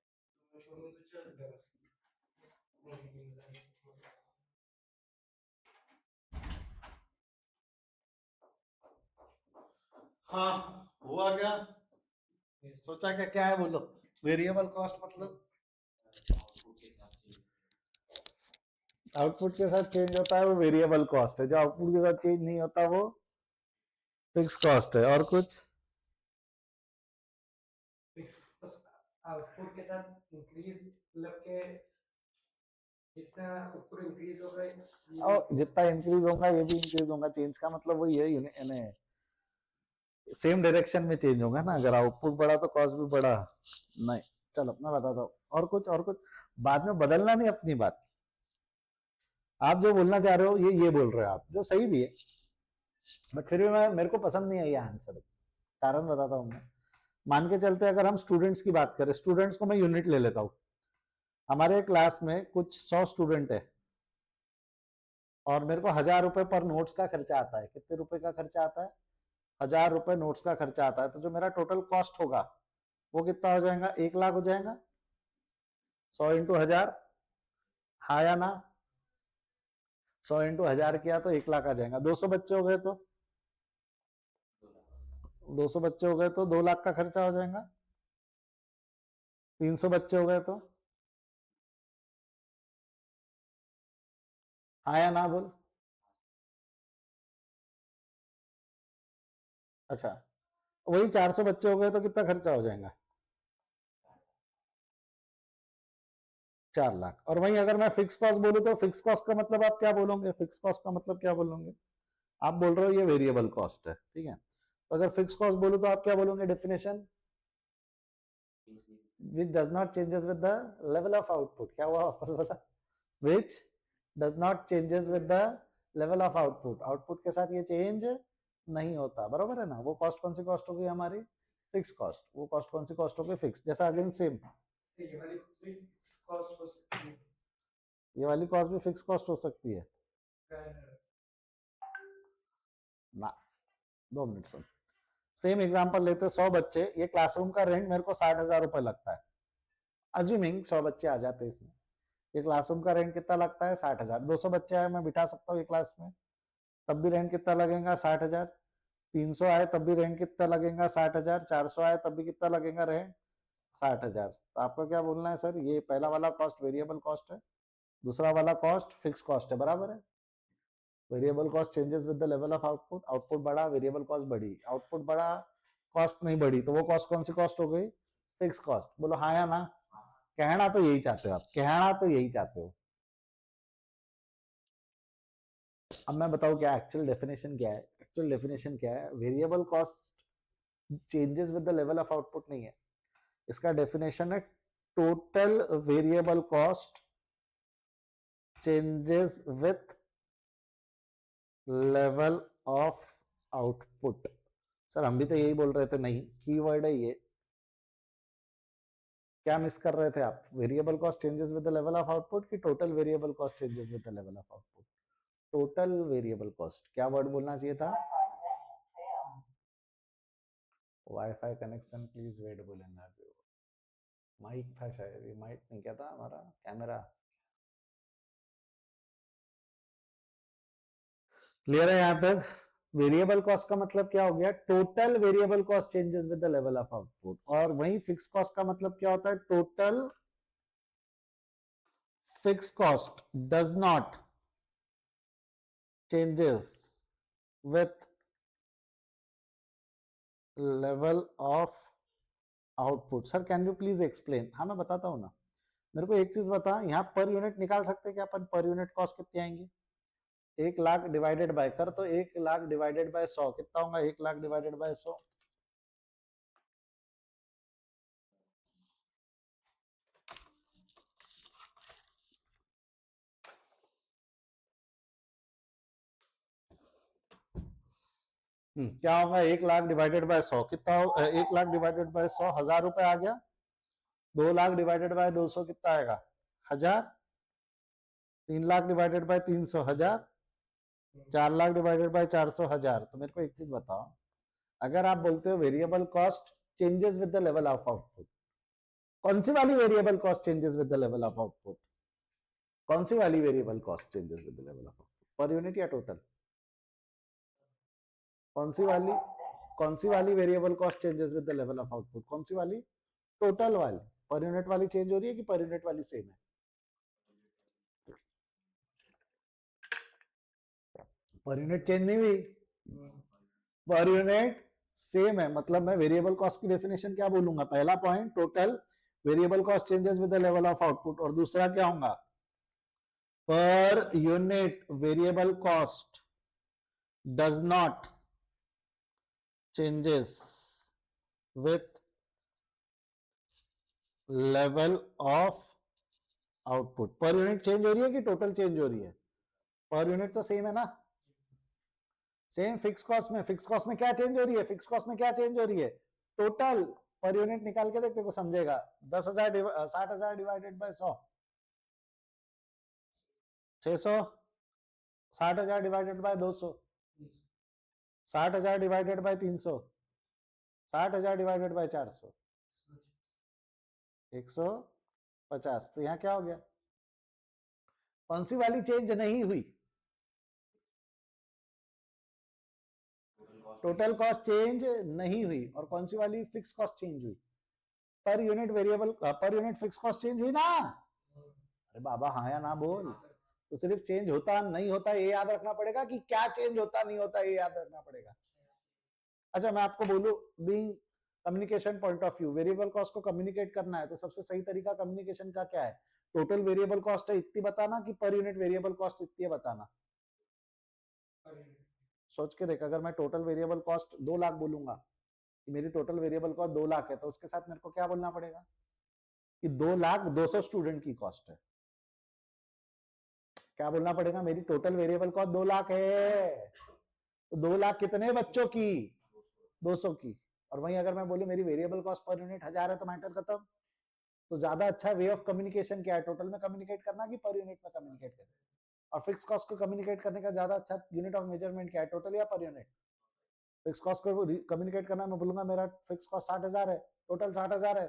मैं छोड़ूंगा तो चल जाएगा नहीं नहीं हाँ, हुआ क्या? सोचा क्या, क्या है बोलो? वेरिएबल कॉस्ट मतलब आउटपुट के साथ चेंज होता है वो वेरिएबल कॉस्ट है, जो आउटपुट के साथ चेंज नहीं होता वो फिक्स कॉस्ट है। और कुछ? आउटपुट के साथ इंक्रीज मतलब के जितना आउटपुट इंक्रीज होगा और जितना इंक्रीज होगा ये भी इंक्रीज होगा। चेंज का मतलब वही है, यानी सेम डायरेक्शन में चेंज होगा ना। अगर आउटपुट बढ़ा तो कॉस्ट भी बढ़ा। नहीं, चलो मैं बताता हूँ। और कुछ, और कुछ बाद में बदलना नहीं अपनी बात। आप जो बोलना चाह रहे हो ये बोल रहे हो आप, जो सही भी है, बट फिर भी मेरे को पसंद नहीं है ये आंसर। कारण बताता हूँ मैं। मान के चलते अगर हम स्टूडेंट्स की बात करें, स्टूडेंट्स को मैं यूनिट ले लेता हूँ। हमारे क्लास में कुछ 100 स्टूडेंट है और मेरे को 1000 रुपए पर नोट्स का खर्चा आता है। कितने रुपए का खर्चा आता है? 1000 रुपए नोट्स का खर्चा आता है। तो जो मेरा टोटल कॉस्ट होगा वो कितना हो जाएगा? 1 लाख हो जाएगा। 100 इंटू 1000, हाँ या ना? 100 इंटू 1000 किया तो 1 लाख आ जाएगा। 200 बच्चे हो गए तो 200 बच्चे हो गए तो 2 लाख का खर्चा हो जाएगा। 300 बच्चे हो गए तो, हाँ या ना बोल? अच्छा, वही 400 बच्चे हो गए तो कितना खर्चा हो जाएगा? 4 लाख। और वहीं अगर मैं फिक्स कॉस्ट बोलूं तो फिक्स कॉस्ट का मतलब आप क्या बोलोगे? फिक्स कॉस्ट का मतलब क्या बोलोगे? आप बोल रहे हो ये वेरिएबल कॉस्ट है, ठीक है। तो अगर फिक्स कॉस्ट बोलूं तो आप क्या बोलोगे definition? Which does not changes with the level of output. क्या हुआ, वापस बोला? Which does not changes with the level of output. Output के साथ ये चेंज नहीं होता, बरोबर है ना। वो कॉस्ट कौन सी कॉस्ट हो गई हमारी? Fix cost. वो कॉस्ट कौन सी कॉस्ट हो गई? फिक्स। जैसा अगेन सेम, ये वाली फिक्स कॉस्ट हो सकती है ये वाली कॉस्ट भी फिक्स कॉस्ट हो सकती है ना। 2 मिनट सुन। सेम एग्जांपल लेते, 100 बच्चे, ये क्लासरूम का रेंट मेरे को 60,000 रुपए लगता है। अज्यूमिंग 100 बच्चे आ जाते हैं इसमें। ये क्लासरूम का रेंट कितना लगता है? 60,000। 200 बच्चे आए मैं बिठा सकता हूँ ये क्लास में, तब भी रेंट कितना लगेगा? 60,000। 300 आए तब भी रेंट कितना लगेगा? 60,000। 400 आए तब भी कितना लगेगा रेंट? 60,000। तो आपको क्या बोलना है सर? ये पहला वाला कॉस्ट वेरिएबल कॉस्ट है, दूसरा वाला कॉस्ट फिक्स कॉस्ट है, बराबर है। Variable cost changes with the level of output. Output बढ़ा, वेरिएबल कॉस्ट बढ़ी। आउटपुट बढ़ा, कॉस्ट नहीं बढ़ी, तो वो कॉस्ट कौन सी कॉस्ट हो गई? Fix cost. बोलो हाँ या ना? कहना तो यही चाहते हो आप, कहना तो यही चाहते हो। अब मैं बताऊं क्या एक्चुअल डेफिनेशन क्या है। एक्चुअल डेफिनेशन क्या है? Variable cost changes with the level of output नहीं है। इसका डेफिनेशन है total variable cost changes with level of output. Sir हम भी तो यही बोल रहे थे। नहीं, कीवर्ड है ये। क्या मिस कर रहे थे आप? Variable cost changes with the level of output कि total variable cost changes with the level of output? Total variable cost. क्या वर्ड बोलना चाहिए था? वाईफाई कनेक्शन प्लीज वेट बोलेंगे। माइक था शायद, ये माइक नहीं, क्या था हमारा? कैमरा। क्लियर है यहां तक? वेरिएबल कॉस्ट का मतलब क्या हो गया? Total variable cost changes with the level of output. और वहीं फिक्स कॉस्ट का मतलब क्या होता है? Total fix cost does not changes with level of output. Sir can you please explain? हाँ मैं बताता हूं ना। मेरे को एक चीज बता, यहाँ पर यूनिट निकाल सकते हैं क्या अपन? पर यूनिट कॉस्ट कितनी आएंगी? 1 लाख डिवाइडेड बाय कर, तो 1 लाख डिवाइडेड बाय 100 कितना होगा? 1 लाख डिवाइडेड बाय 100। क्या होगा? 1 लाख डिवाइडेड बाय 100 कितना हो? 1 लाख डिवाइडेड बाय 100 1000 रुपए आ गया। 2 लाख डिवाइडेड बाय 200 कितना आएगा? 1000। 3 lakh divided by 300 1000। 4 lakh divided by 400 1000। तो मेरे को एक चीज बताओ, अगर आप बोलते हो variable cost changes with the level of output? कौन सी वाली variable cost changes with the level of output? कौन सी वाली variable cost changes with the level of output? Per unit या टोटल? कौन सी वाली variable cost changes with the level of output? कौन सी वाली? Total वाली। पर यूनिट वाली चेंज हो रही है कि पर यूनिट वाली सेम है? पर यूनिट चेंज नहीं हुई, पर यूनिट सेम है। मतलब मैं वेरिएबल कॉस्ट की डेफिनेशन क्या बोलूंगा? पहला point total variable cost changes with the level of output, और दूसरा क्या होगा? Per unit variable cost does not changes with level of output. Per unit change हो रही है कि टोटल चेंज हो रही है? पर यूनिट तो सेम है ना। सेम फिक्स कॉस्ट में, फिक्स कॉस्ट में क्या चेंज हो रही है? फिक्स कॉस्ट में क्या चेंज हो रही है? टोटल। पर यूनिट निकाल के देखते को समझेगा। 10,000 60,000 divided by 100, 600। 60,000 divided by 200, 60,000 divided by 300, 60,000 divided by 400, 150। तो यहाँ क्या हो गया? कौन सी वाली चेंज नहीं हुई? टोटल कॉस्ट चेंज नहीं हुई। और कौन सी वाली? फिक्स कॉस्ट चेंज हुई। Per unit variable, per unit fix cost change हुई ना? अरे बाबा हाँ या ना बोल। तो सिर्फ चेंज होता नहीं होता ये याद रखना पड़ेगा कि क्या चेंज होता नहीं होता ये याद रखना पड़ेगा। अच्छा मैं आपको बोलूं, being communication point of view, variable cost को कम्युनिकेट करना है तो सबसे सही तरीका कम्युनिकेशन का क्या है? टोटल वेरिएबल कॉस्ट है इतनी बताना कि पर यूनिट वेरिएबल कॉस्ट इतनी है बताना? सोच के देख, अगर मैं टोटल वेरिएबल कॉस्ट 2 लाख बोलूंगा कि मेरी टोटल वेरिएबल कॉस्ट 2 लाख है, तो उसके साथ मेरे को क्या बोलना पड़ेगा? कि 2 लाख 200 स्टूडेंट की कॉस्ट है। क्या बोलना पड़ेगा? मेरी टोटल वेरिएबल कॉस्ट 2 लाख है, तो 2 लाख कितने बच्चों की? 200 की। और वहीं अगर मैं बोलूं मेरी वेरिएबल कॉस्ट पर यूनिट 1000 है, तो मैटर खत्म। तो ज्यादा अच्छा वे ऑफ कम्युनिकेशन क्या है? टोटल में कम्युनिकेट करना कि पर यूनिट में कम्युनिकेट करना? और फिक्स कॉस्ट को कम्युनिकेट करने का ज्यादा अच्छा यूनिट ऑफ मेजरमेंट क्या है? टोटल या पर यूनिट? फिक्स कॉस्ट को कम्युनिकेट करना, मैं बोलूंगा मेरा फिक्स कॉस्ट 60,000 है, टोटल 60,000 है,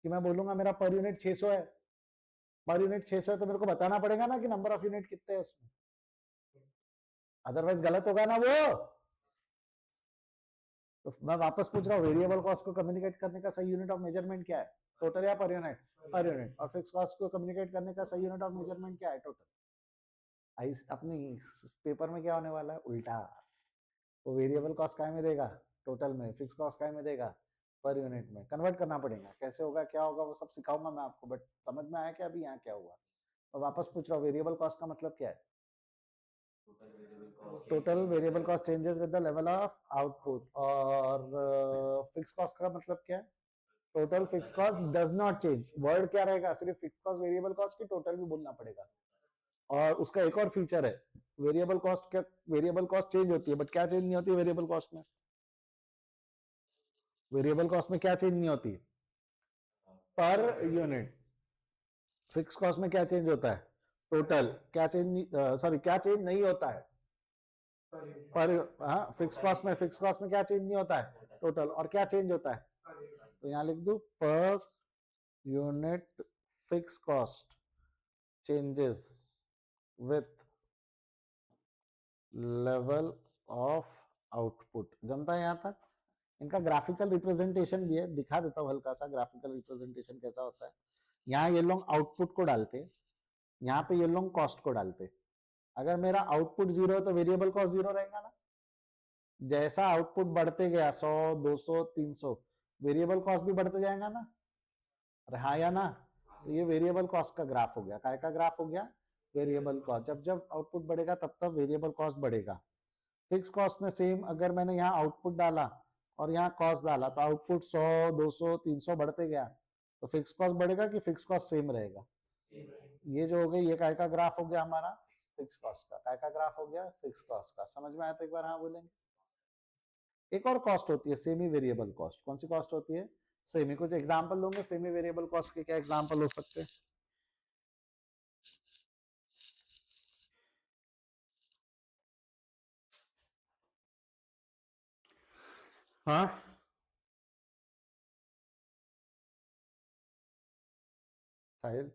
कि मैं बोलूंगा मेरा पर यूनिट 600 है। पर यूनिट 600 है तो मेरे को बताना पड़ेगा ना कि नंबर ऑफ यूनिट कितने हैं उसमें, अदरवाइज गलत होगा ना वो। तो मैं वापस पूछ रहा हूँ, वेरिएबल कॉस्ट को कम्युनिकेट करने का सही यूनिट ऑफ मेजरमेंट क्या है? टोटल या पर यूनिट? Per unit. और फिक्स कॉस्ट को कम्युनिकेट करने का सही यूनिट ऑफ मेजरमेंट क्या है? टोटल। अपनी पेपर में क्या होने वाला है? उल्टा। वो वेरिएबल कॉस्ट काय में देगा? टोटल में। फिक्स कॉस्ट काय में देगा? पर यूनिट में। कन्वर्ट करना पड़ेगा, कैसे होगा क्या होगा वो सब सिखाऊंगा मैं आपको, बट समझ में आया क्या अभी यहाँ क्या हुआ? और वापस पूछ रहा हूँ, वेरिएबल कॉस्ट का मतलब क्या है? Total variable cost changes with the level of output. और फिक्स कॉस्ट का मतलब क्या है? Total fix cost does not change. Word क्या रहेगा? सिर्फ फिक्स कॉस्ट वेरिएबल कॉस्ट की टोटल भी बोलना पड़ेगा। और उसका एक और फीचर है, वेरिएबल कॉस्ट क्या, वेरिएबल कॉस्ट चेंज होती है बट क्या चेंज नहीं होती वेरिएबल कॉस्ट में? वेरिएबल कॉस्ट में क्या चेंज नहीं होती? Per unit. फिक्स कॉस्ट में क्या चेंज होता है? टोटल। क्या चेंज, सॉरी क्या चेंज नहीं होता है? पर हाँ, फिक्स कॉस्ट में क्या चेंज नहीं होता है? टोटल। और क्या चेंज होता है? तो यहां लिख दू, per unit fix cost changes with level of output. जमता है यहां तक? इनका ग्राफिकल रिप्रेजेंटेशन भी है, दिखा देता हूं हल्का सा ग्राफिकल रिप्रेजेंटेशन कैसा होता है। यहाँ ये लोग आउटपुट को डालते, यहाँ पे ये लोग कॉस्ट को डालते। अगर मेरा आउटपुट 0 है तो वेरिएबल कॉस्ट 0 रहेगा ना। जैसा आउटपुट बढ़ते गया 100, 200, 300, वेरिएबल कॉस्ट भी बढ़ते जाएगा ना। अरे हाँ या ना? तो ये वेरिएबल कॉस्ट का ग्राफ हो गया। काय का ग्राफ हो गया? Variable cost. जब जब आउटपुट बढ़ेगा तब तब वेरिएबल कॉस्ट बढ़ेगा। फिक्स कॉस्ट में सेम, अगर मैंने यहाँ आउटपुट डाला और यहाँ कॉस्ट डाला तो आउटपुट 100, 200, 300 बढ़ते गया, तो फिक्स कॉस्ट बढ़ेगा कि फिक्स कॉस्ट सेम रहेगा? ये जो हो गया, ये काय का ग्राफ हो गया हमारा? फिक्स कॉस्ट का। काय का ग्राफ हो गया? फिक्स कॉस्ट का। समझ में आया तो एक बार हाँ बोलेंगे। एक और कॉस्ट होती है सेमी वेरिएबल कॉस्ट। कौन सी कॉस्ट होती है? सेमी। कुछ एग्जांपल दूंगे सेमी वेरिएबल कॉस्ट के, क्या एग्जांपल हो सकते हैं? हाँ साहिल,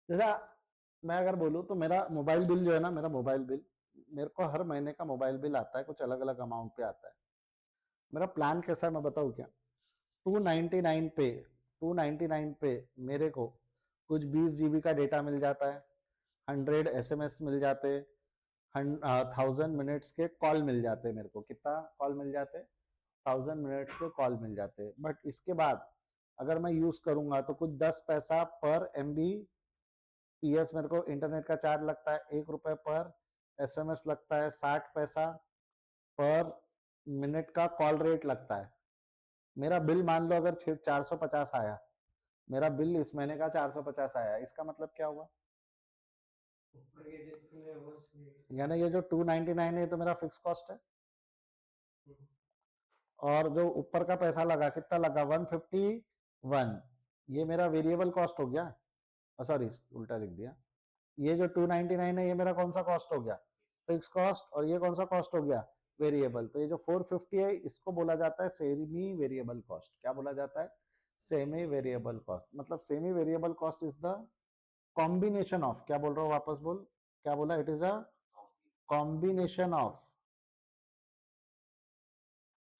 जैसा मैं अगर बोलूँ तो मेरा मोबाइल बिल जो है ना, मेरा मोबाइल बिल, मेरे को हर महीने का मोबाइल बिल आता है, कुछ अलग अलग अमाउंट पे आता है। मेरा प्लान कैसा है मैं बताऊँ क्या? 299 पे 299 पे मेरे को कुछ 20 GB का डेटा मिल जाता है, 100 SMS मिल जाते, 1000 मिनट्स के कॉल मिल जाते। मेरे को कितना कॉल मिल जाते? 1000 मिनट्स के कॉल मिल जाते। बट इसके बाद अगर मैं यूज करूंगा तो कुछ 10 पैसा पर MBPS मेरे को इंटरनेट का चार्ज लगता है, 1 रुपए पर SMS लगता है, 60 पैसा पर मिनट का कॉल रेट लगता है। मेरा बिल मान लो अगर 450 आया, मेरा बिल इस महीने का 450 आया, इसका मतलब क्या हुआ? ऊपर के जितने वो यानी ये जो 299 है ये तो मेरा फिक्स कॉस्ट है, और जो ऊपर का पैसा लगा कितना लगा? 151, ये मेरा वेरिएबल कॉस्ट हो गया। सॉरी उल्टा लिख दिया। ये जो 299 है ये मेरा कौन सा कॉस्ट हो गया? Fix cost. और ये कौन सा कॉस्ट हो गया? वेरिएबल। तो ये जो 450 है इसको बोला जाता है सेमी वेरिएबल कॉस्ट। क्या बोला जाता है? Semi variable cost. मतलब semi variable cost is the combination of, क्या बोल रहा हूँ वापस बोल, क्या बोला? It is a combination of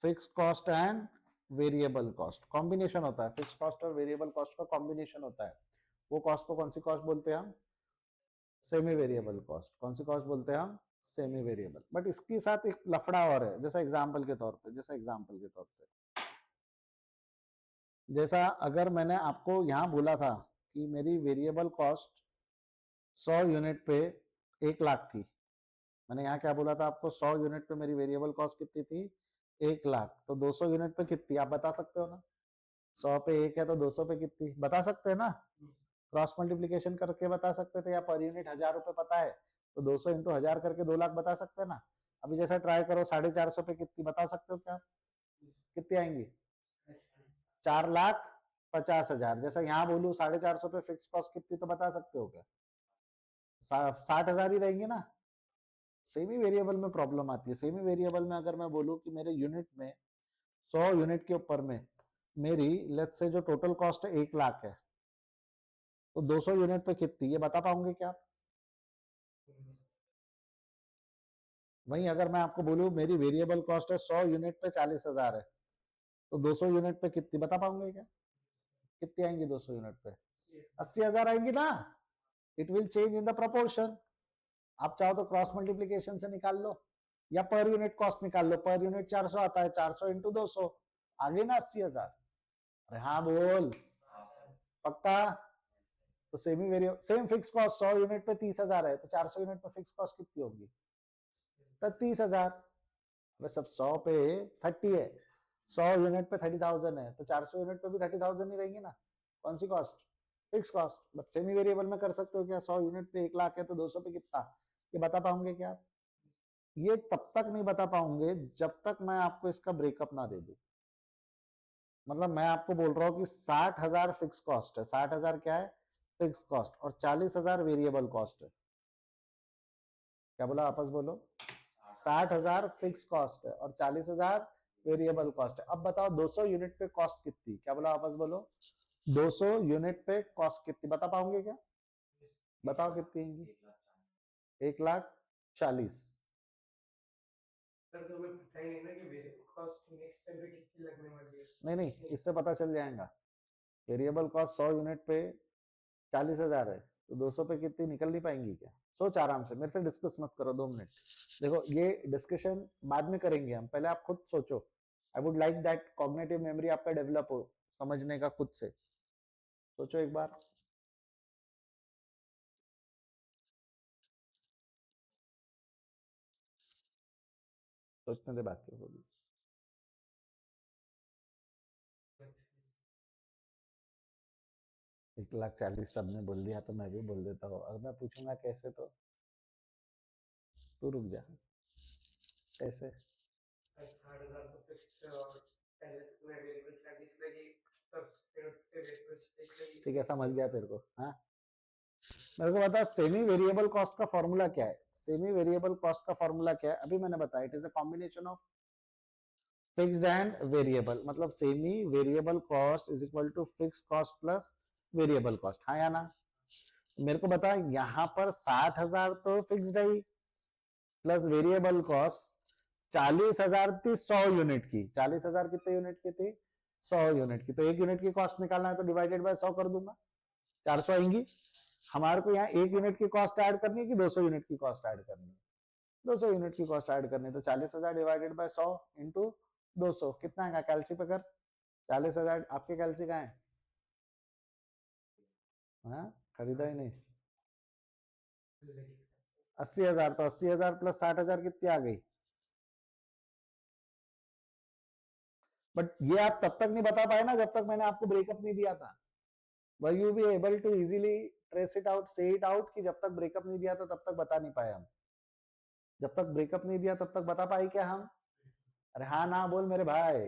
fix cost and variable cost. Combination होता है, फिक्स कॉस्ट और वेरिएबल कॉस्ट का कॉम्बिनेशन होता है। वो कॉस्ट को कौन सी कॉस्ट बोलते हैं हम? Semi variable cost. कौन सी कॉस्ट बोलते हैं हम? Semi variable. बट इसके साथ एक लफड़ा और है, जैसा एग्जांपल के तौर पे, जैसा अगर मैंने आपको यहाँ बोला था कि मेरी वेरिएबल कॉस्ट 100 यूनिट पे 1 लाख थी, मैंने यहाँ क्या बोला था आपको? 100 यूनिट पे मेरी वेरिएबल कॉस्ट कितनी थी? 1 लाख। तो 200 यूनिट पे कितनी, आप बता सकते हो ना? 100 पे 1 है तो 200 पे कितनी, बता सकते हैं ना? क्रॉस मल्टीप्लीकेशन करके बता सकते थे, या पर यूनिट 1000 रुपए पता है तो 200 इंटू 1000 करके 2 लाख बता सकते हैं ना? अभी जैसा ट्राई करो, 450 पे कितनी बता सकते हो क्या? कितनी आएंगी? 4,50,000। जैसा यहाँ बोलू 450 पे फिक्स कॉस्ट कितनी, तो बता सकते हो क्या? 60,000 ही रहेंगे ना? सेमी वेरिएबल में प्रॉब्लम आती है। सेमी वेरिएबल में अगर मैं बोलूँ कि मेरे यूनिट में 100 यूनिट के ऊपर में मेरी लेट्स से जो टोटल कॉस्ट है 1 लाख है, तो 200 यूनिट पे कितनी, ये बता पाओगे क्या? वहीं अगर मैं आपको बोलूं मेरी वेरिएबल कॉस्ट है 100 यूनिट पे 40,000 है, तो 200 यूनिट पे कितनी, बता पाओगे क्या? कितनी आएंगी 200 यूनिट पे? 80,000 आएंगी ना? It will change in the proportion. आप चाहो तो क्रॉस मल्टीप्लीकेशन से निकाल लो, या पर यूनिट कॉस्ट निकाल लो। पर यूनिट 400 आता है, 400 इंटू 200 आगे ना 80,000। अरे हाँ बोल, पक्का? तो semi variable same fix cost 100 unit पे 30,000 है, तो 400 यूनिट पे फिक्स कॉस्ट कितनी होगी? 30,000। सब 100 पे 30 है, 100 यूनिट पे 30,000 है, तो 400 यूनिट पे भी 30,000 ही रहेंगे ना? कौन सी cost? Fix cost. But semi variable में कर सकते हो क्या? 100 यूनिट पे 1 लाख है तो 200 पे कितना, ये बता पाओगे क्या? ये तब तक नहीं बता पाओगे जब तक मैं आपको इसका ब्रेकअप ना दे दूं। मतलब मैं आपको बोल रहा हूँ कि 60,000 फिक्स कॉस्ट है, 60,000 क्या है? फिक्स कॉस्ट, और 40,000 वेरिएबल कॉस्ट है। क्या बोला? वापस बोलो। 60,000 फिक्स कॉस्ट है और 40,000 वेरिएबल कॉस्ट है। अब बताओ 200 यूनिट पे कॉस्ट कितनी? क्या बोला? वापस बोलो। 200 यूनिट पे कॉस्ट कितनी, बता पाओगे क्या? बताओ कितनी होगी? 1,40,000। सर तो हमें पता ही नहीं ना कि वेरिएबल कॉस्ट नेक्स्ट टाइम पे कितनी लगने वाली है। नहीं, इससे पता चल जाएगा। वेरिएबल कॉस्ट 100 यूनिट पे 40,000 है, तो 200 पे कितनी निकल नहीं पाएंगी क्या? सोच आराम से, मेरे से डिस्कस मत करो 2 मिनट। देखो ये डिस्कशन बाद में करेंगे हम, पहले आप खुद सोचो। I would like that cognitive memory आपका डेवलप हो, समझने का खुद से। सोचो एक बार। सोचने दे बाकी होगी। 1,40,000 सबने बोल दिया तो मैं भी बोल देता हूँ। अगर मैं पूछूंगा कैसे, तो तू रुक जा। कैसे? 60,000 तो फिक्स्ड है और पहले से मैं वेरिएबल 40 लगी, तब पे वेरिएबल 40 लगी। ठीक है, समझ गया तेरे को। हाँ, मेरे को बता सेमी वेरिएबल कॉस्ट का फॉर्मूला क्या है? सेमी वेरिएबल कॉस्ट का फॉर्मूला क्या है? अभी मैंने बताया, it is a combination of fixed and variable. मतलब semi variable cost is equal to fix cost plus variable cost, हाँ या ना? मेरे को बता, यहां पर 60,000 तो फिक्स्ड है प्लस वेरिएबल कॉस्ट 40,000 थी 100 यूनिट की। 40,000 कितने यूनिट की थी? 100 यूनिट की। तो एक यूनिट की कॉस्ट निकालना है तो डिवाइडेड बाय 100 कर दूंगा, 400 आएंगी। हमारे को यहाँ एक यूनिट की कॉस्ट ऐड करनी है कि 200 यूनिट की कॉस्ट ऐड करनी है? 200 यूनिट की कॉस्ट ऐड करनी है। तो 40,000 डिवाइडेड बाय 100 इंटू 200 कितना आएगा? कैलसी पे कर। 40,000 आपके कैलसी का है? हाँ, खरीदा ही नहीं। 80,000, तो 80,000 प्लस 60,000 कितनी आ गई? बट ये आप तब तक नहीं बता पाए ना जब तक मैंने आपको ब्रेकअप नहीं दिया था। Were you be able to easily trace it out, say it out कि जब तक ब्रेकअप नहीं दिया था तब तक बता नहीं पाए हम? जब तक ब्रेकअप नहीं दिया तब तक बता पाए क्या हम? अरे हाँ ना बोल मेरे भाई।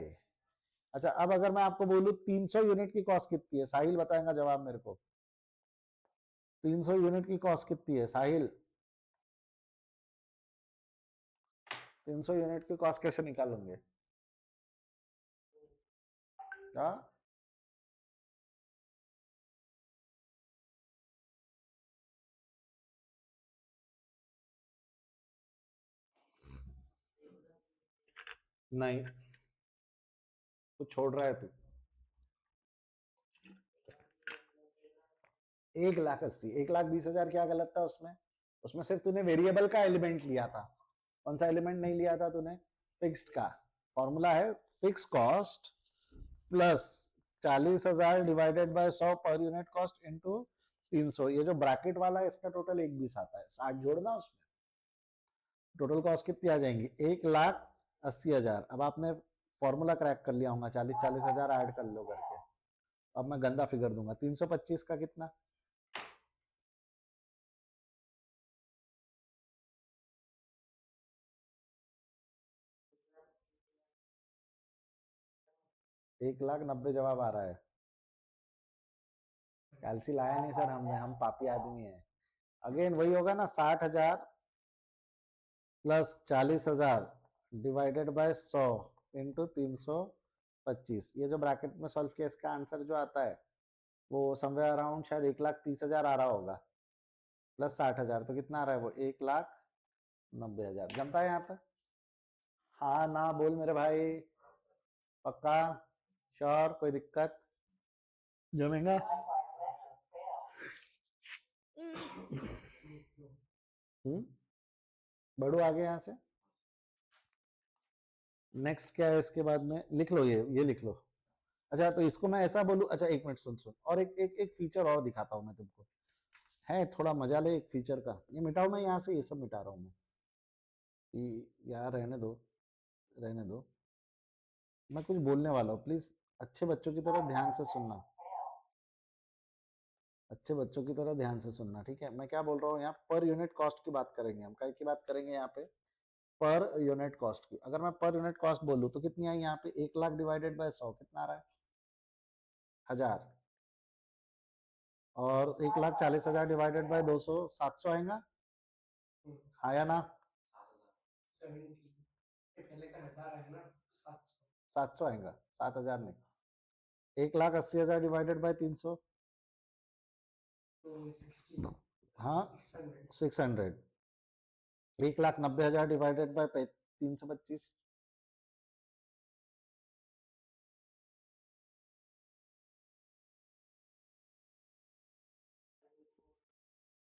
अच्छा, अब अगर मैं आपको बोलूं 300 यूनिट की कॉस्ट कितनी है? साहिल बताएगा जवाब मेरे को। 300 यूनिट की कॉस्ट कितनी है साहिल? 300 यूनिट की कॉस्ट कैसे निकालेंगे? क्या? नहीं, कुछ छोड़ रहा है तू। 1,80,000, 1,20,000 क्या गलत था उसमें? उसमें सिर्फ तूने वेरिएबल का एलिमेंट लिया था। कौन सा एलिमेंट नहीं लिया था तूने? फिक्स्ड का। फॉर्मूला है fix cost plus 40,000 divided by 100 पर यूनिट कॉस्ट इनटू 300। ये जो ब्रैकेट वाला है इसका टोटल 1,20 आता है, 60 जोड़ना उसमें। टोटल कॉस्ट कितनी आ जाएंगी? 1,80,000। अब आपने फॉर्मूला क्रैक कर लिया होगा, 40,000 ऐड कर लो करके। अब मैं गंदा फिगर दूंगा, 325 का कितना? एक लाख 90 जवाब आ रहा है। कैलसी लाया नहीं सर हमने, हम पापी आदमी है। अगेन वही होगा ना, 60,000 प्लस 40,000 डिवाइडेड बाय 100 इंटू 325। ये जो ब्रैकेट में सॉल्व किया इसका आंसर जो आता है वो समवेयर अराउंड शायद 1,30,000 आ रहा होगा प्लस 60,000। तो कितना आ रहा है वो? 1,90,000। जमता है यहाँ तक? हाँ ना बोल मेरे भाई। पक्का? श्योर? कोई दिक्कत? जमेगा? बढ़ो आगे यहाँ से। नेक्स्ट क्या है इसके बाद में? लिख लो, ये लिख लो। अच्छा, तो इसको मैं ऐसा बोलूं। अच्छा एक मिनट सुन सुन, और एक फीचर और दिखाता हूं मैं तुमको। है थोड़ा मजा ले एक फीचर का। ये मिटाओ, मैं यहाँ से ये सब मिटा रहा हूँ मैं। यार रहने दो, रहने दो। मैं कुछ बोलने वाला हूँ, प्लीज अच्छे बच्चों की तरह ध्यान से सुनना। अच्छे बच्चों की तरह ध्यान से सुनना, ठीक है? मैं क्या बोल रहा हूँ यहाँ, पर यूनिट कॉस्ट की बात करेंगे हम। की बात करेंगे यहाँ पे? पर यूनिट कॉस्ट की। अगर मैं पर यूनिट कॉस्ट बोलूँ तो कितनी आई यहाँ पे? 1,00,000 डिवाइडेड बाय 100 कितना आ रहा है? 1,000। और 1,40,000 डिवाइडेड बाय 200 700 आएगा, हाँ या ना? 70 पहले का 1000 है ना, 700। 700 आएगा, 7,000 नहीं। 1,80,000 डिवाइडेड बाय 300, तो 60। हाँ 600। 1,90,000 डिवाइडेड बाय 325,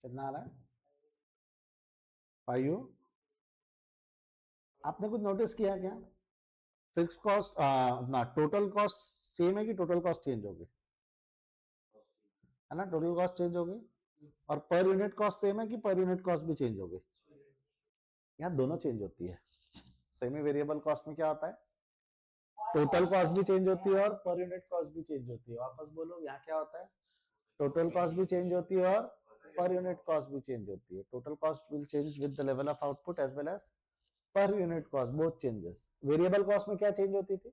कितना आ रहा है? 5। आपने कुछ नोटिस किया क्या? फिक्स कॉस्ट ना टोटल कॉस्ट सेम है कि टोटल कॉस्ट चेंज होगी? है ना, टोटल कॉस्ट चेंज होगी। और पर यूनिट कॉस्ट सेम है कि पर यूनिट कॉस्ट भी चेंज होगी? यहाँ दोनों चेंज होती है। सेमी वेरिएबल कॉस्ट में क्या होता है? टोटल कॉस्ट भी चेंज होती है और पर यूनिट कॉस्ट भी चेंज होती है। वापस बोलो, यहाँ क्या होता है? टोटल कॉस्ट भी चेंज होती है और पर यूनिट कॉस्ट भी चेंज होती है। Total cost will change with the level of output as well as per unit cost, both changes. Variable cost में क्या चेंज होती थी?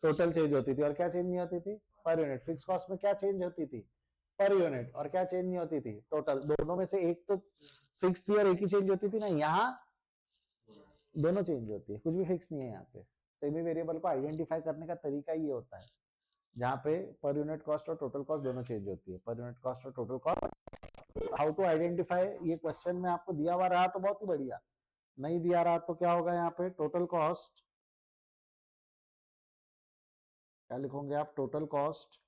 टोटल चेंज होती थी। और क्या चेंज नहीं होती थी? Per unit. फिक्स कॉस्ट में क्या चेंज होती थी? Per unit. और क्या चेंज नहीं होती थी? टोटल। दोनों में से एक तो फिक्स थी और एक ही चेंज होती थी ना। यहाँ दोनों चेंज होती है, कुछ भी फिक्स नहीं है यहाँ पे। सेमी वेरिएबल को आइडेंटिफाई करने का तरीका ये होता है। जहाँ पे पर यूनिट कॉस्ट और टोटल कॉस्ट दोनों चेंज होती है, पर यूनिट कॉस्ट और total cost. How to identify, ये क्वेश्चन में आपको दिया हुआ रहा तो बहुत ही बढ़िया, नहीं दिया रहा तो क्या होगा, यहाँ पे टोटल कॉस्ट क्या लिखोगे आप, total cost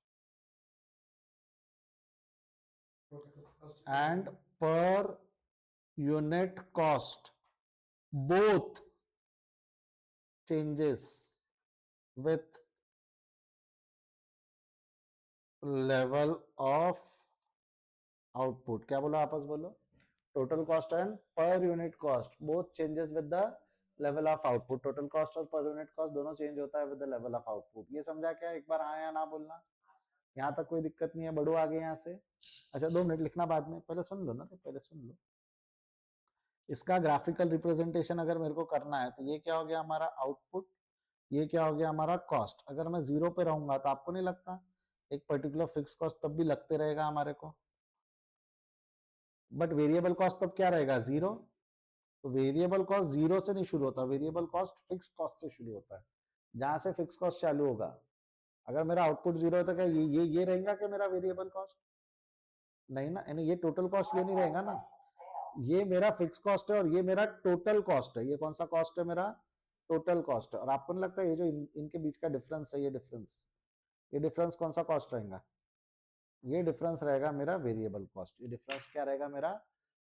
and per unit cost both changes with level of output। क्या बोलो, आपस बोलो, टोटल कॉस्ट एंड पर unit cost both changes with the level of output. Total cost और पर यूनिट कॉस्ट दोनों चेंज होता है with the level of output. ये समझा क्या, एक बार हाँ या ना बोलना, यहाँ तक कोई दिक्कत नहीं है, बढ़ो आगे यहाँ से। अच्छा 2 मिनट लिखना बाद में, पहले सुन लो ना, पहले सुन लो। इसका ग्राफिकल रिप्रेजेंटेशन अगर मेरे को करना है तो ये क्या हो गया हमारा आउटपुट, ये क्या हो गया हमारा कॉस्ट। अगर मैं जीरो पे रहूंगा तो आपको नहीं लगता एक पर्टिकुलर फिक्स कॉस्ट तब भी लगते रहेगा हमारे को, बट वेरिएबल कॉस्ट तब क्या रहेगा, जीरो। तो वेरिएबल कॉस्ट जीरो से नहीं शुरू होता, वेरिएबल कॉस्ट फिक्स कॉस्ट से शुरू होता है, जहां से फिक्स कॉस्ट चालू होगा। अगर मेरा आउटपुट जीरो है तो क्या ये रहेगा क्या मेरा वेरिएबल कॉस्ट, नहीं ना, यानी ये टोटल कॉस्ट ये नहीं रहेगा ना, ये मेरा फिक्स कॉस्ट है और ये मेरा टोटल कॉस्ट है। ये कौन सा कॉस्ट है, मेरा टोटल कॉस्ट है। और आपको नहीं लगता ये जो इनके बीच का डिफरेंस है, ये डिफरेंस कौन सा कॉस्ट रहेगा, ये डिफरेंस रहेगा मेरा वेरिएबल कॉस्ट। ये डिफरेंस क्या रहेगा मेरा,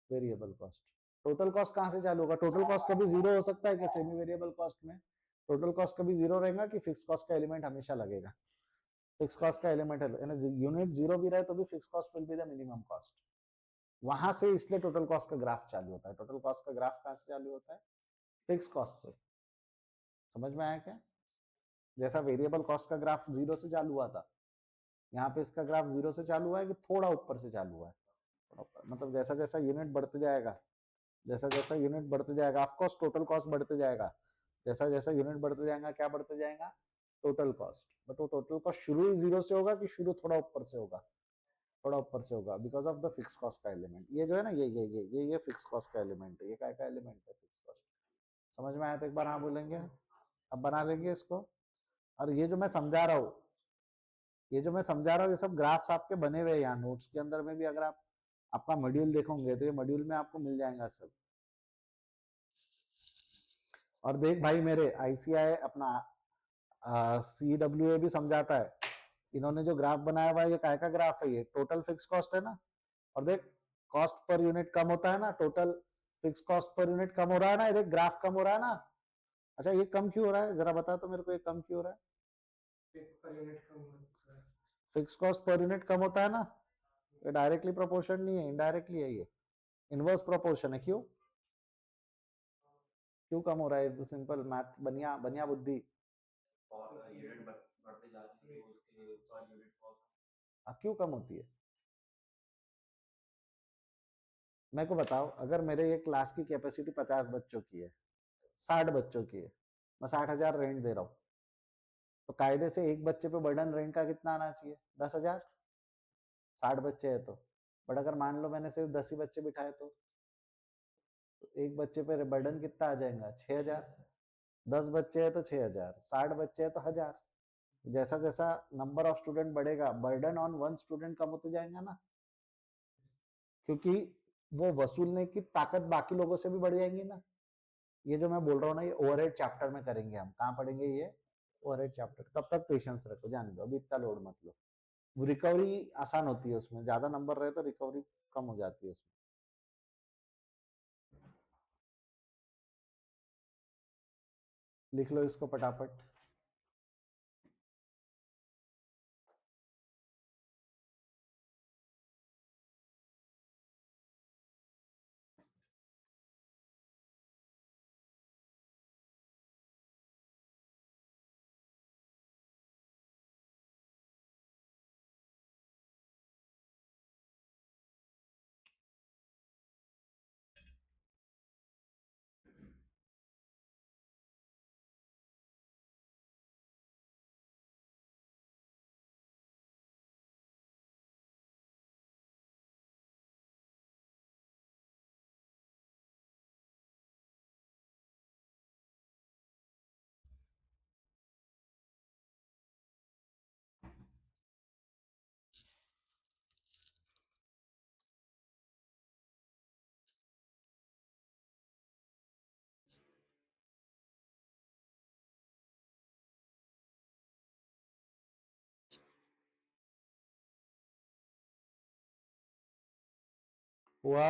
वेरिएबल कॉस्ट। टोटल कॉस्ट कहां से चालू होगा, टोटल कॉस्ट कभी जीरो हो सकता है क्या सेमी वेरिएबल कॉस्ट में, टोटल कॉस्ट कभी जीरो रहेगा कि फिक्स कॉस्ट का एलिमेंट हमेशा लगेगा, फिक्स कॉस्ट का एलिमेंट है, यानी यूनिट जीरो भी रहे तो भी fix cost will be the minimum cost. वहां से इसलिए टोटल कॉस्ट का ग्राफ चालू होता है। टोटल कॉस्ट का ग्राफ कहां से चालू होता है, फिक्स कॉस्ट से। समझ में आया क्या, जैसा वेरिएबल कॉस्ट का ग्राफ जीरो से चालू हुआ था, यहाँ पे इसका ग्राफ जीरो से चालू हुआ है कि थोड़ा ऊपर से चालू हुआ है, मतलब जैसा जैसा यूनिट बढ़ते जाएगा, जैसा जैसा यूनिट बढ़ते जाएगा, ऑफकोर्स टोटल कॉस्ट बढ़ते जाएगा, जैसा जैसा यूनिट बढ़ते जाएगा क्या बढ़ते जाएगा, टोटल कॉस्ट। बट वो टोटल कॉस्ट शुरू ही जीरो से होगा कि शुरू थोड़ा ऊपर से होगा, थोड़ा ऊपर से होगा, because of the fix cost का एलिमेंट। ये जो है ना, ये फिक्स कॉस्ट का एलिमेंट है, ये क्या का एलिमेंट है, फिक्स कॉस्ट। समझ में आया तो एक बार हाँ बोलेंगे, अब बना लेंगे इसको। और ये जो मैं समझा रहा हूँ, ये सब ग्राफ्स आपके बने हुए हैं यहाँ नोट्स के अंदर में भी, अगर आप आपका मॉड्यूल देखोगे तो ये मॉड्यूल में आपको मिल जाएगा सब। और देख भाई, मेरे आईसीआई अपना CWA भी समझाता है, इन्होंने जो ग्राफ बनाया हुआ है ये काय का ग्राफ है, ये टोटल फिक्स कॉस्ट है ना। और देख कॉस्ट पर यूनिट कम होता है ना, total fix cost per unit कम हो रहा है ना, ये ग्राफ कम हो रहा है ना। अच्छा ये कम क्यों हो रहा है, जरा बता तो मेरे को, ये कम क्यों हो रहा है, फिक्स कॉस्ट पर यूनिट कम होता है ना, ये डायरेक्टली प्रोपोर्शन नहीं है, इनडायरेक्टली है, ये इनवर्स प्रोपोर्शन है। क्यों क्यों कम हो रहा है, इज द सिंपल मैथ, बनिया बनिया बुद्धि। और यूनिट बढ़ते जा रहे हैं तो उसके पर यूनिट कॉस्ट क्यों कम होती है, मेरे को बताओ। अगर मेरे ये क्लास की कैपेसिटी 50 बच्चों की है, 60 बच्चों की है, मैं 60,000 रेंट दे रहा हूँ, तो कायदे से एक बच्चे पे बर्डन रेंट का कितना आना चाहिए, 10,000, 60 बच्चे है तो। बट अगर मान लो मैंने सिर्फ 10 ही बच्चे बिठाए तो एक बच्चे पे बर्डन कितना आ जाएगा, 6,000। 10 बच्चे है तो 6,000, 60 बच्चे है तो 1,000। जैसा जैसा नंबर ऑफ स्टूडेंट बढ़ेगा, बर्डन ऑन वन स्टूडेंट कम होते जाएगा ना, क्योंकि वो वसूलने की ताकत बाकी लोगों से भी बढ़ जाएंगी ना। ये जो मैं बोल रहा हूँ ना, ये ओवरहेड चैप्टर में करेंगे हम। कहाँ पढ़ेंगे ये, ओवरहेड चैप्टर। तब तक पेशेंस रखो, जाने दो, अभी इतना लोड मत लो। रिकवरी आसान होती है उसमें, ज्यादा नंबर रहे तो रिकवरी कम हो जाती है उसमें। लिख लो इसको फटाफट। हुआ?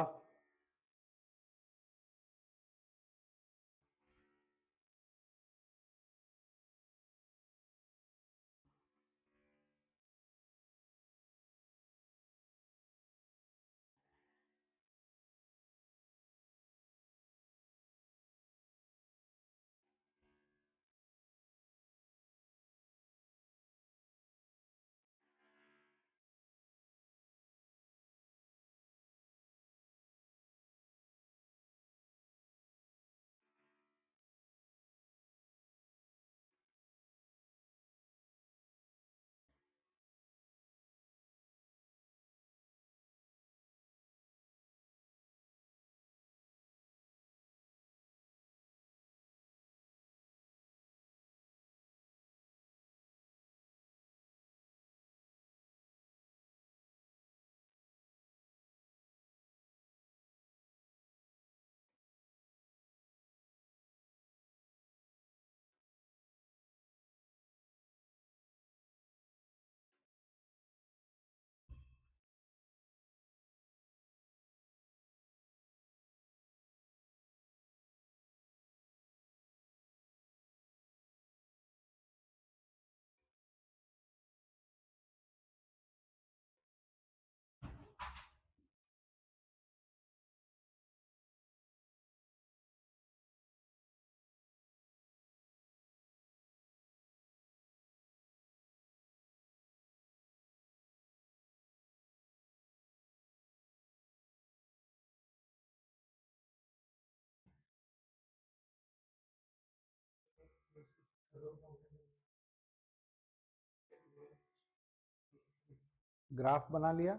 ग्राफ बना लिया?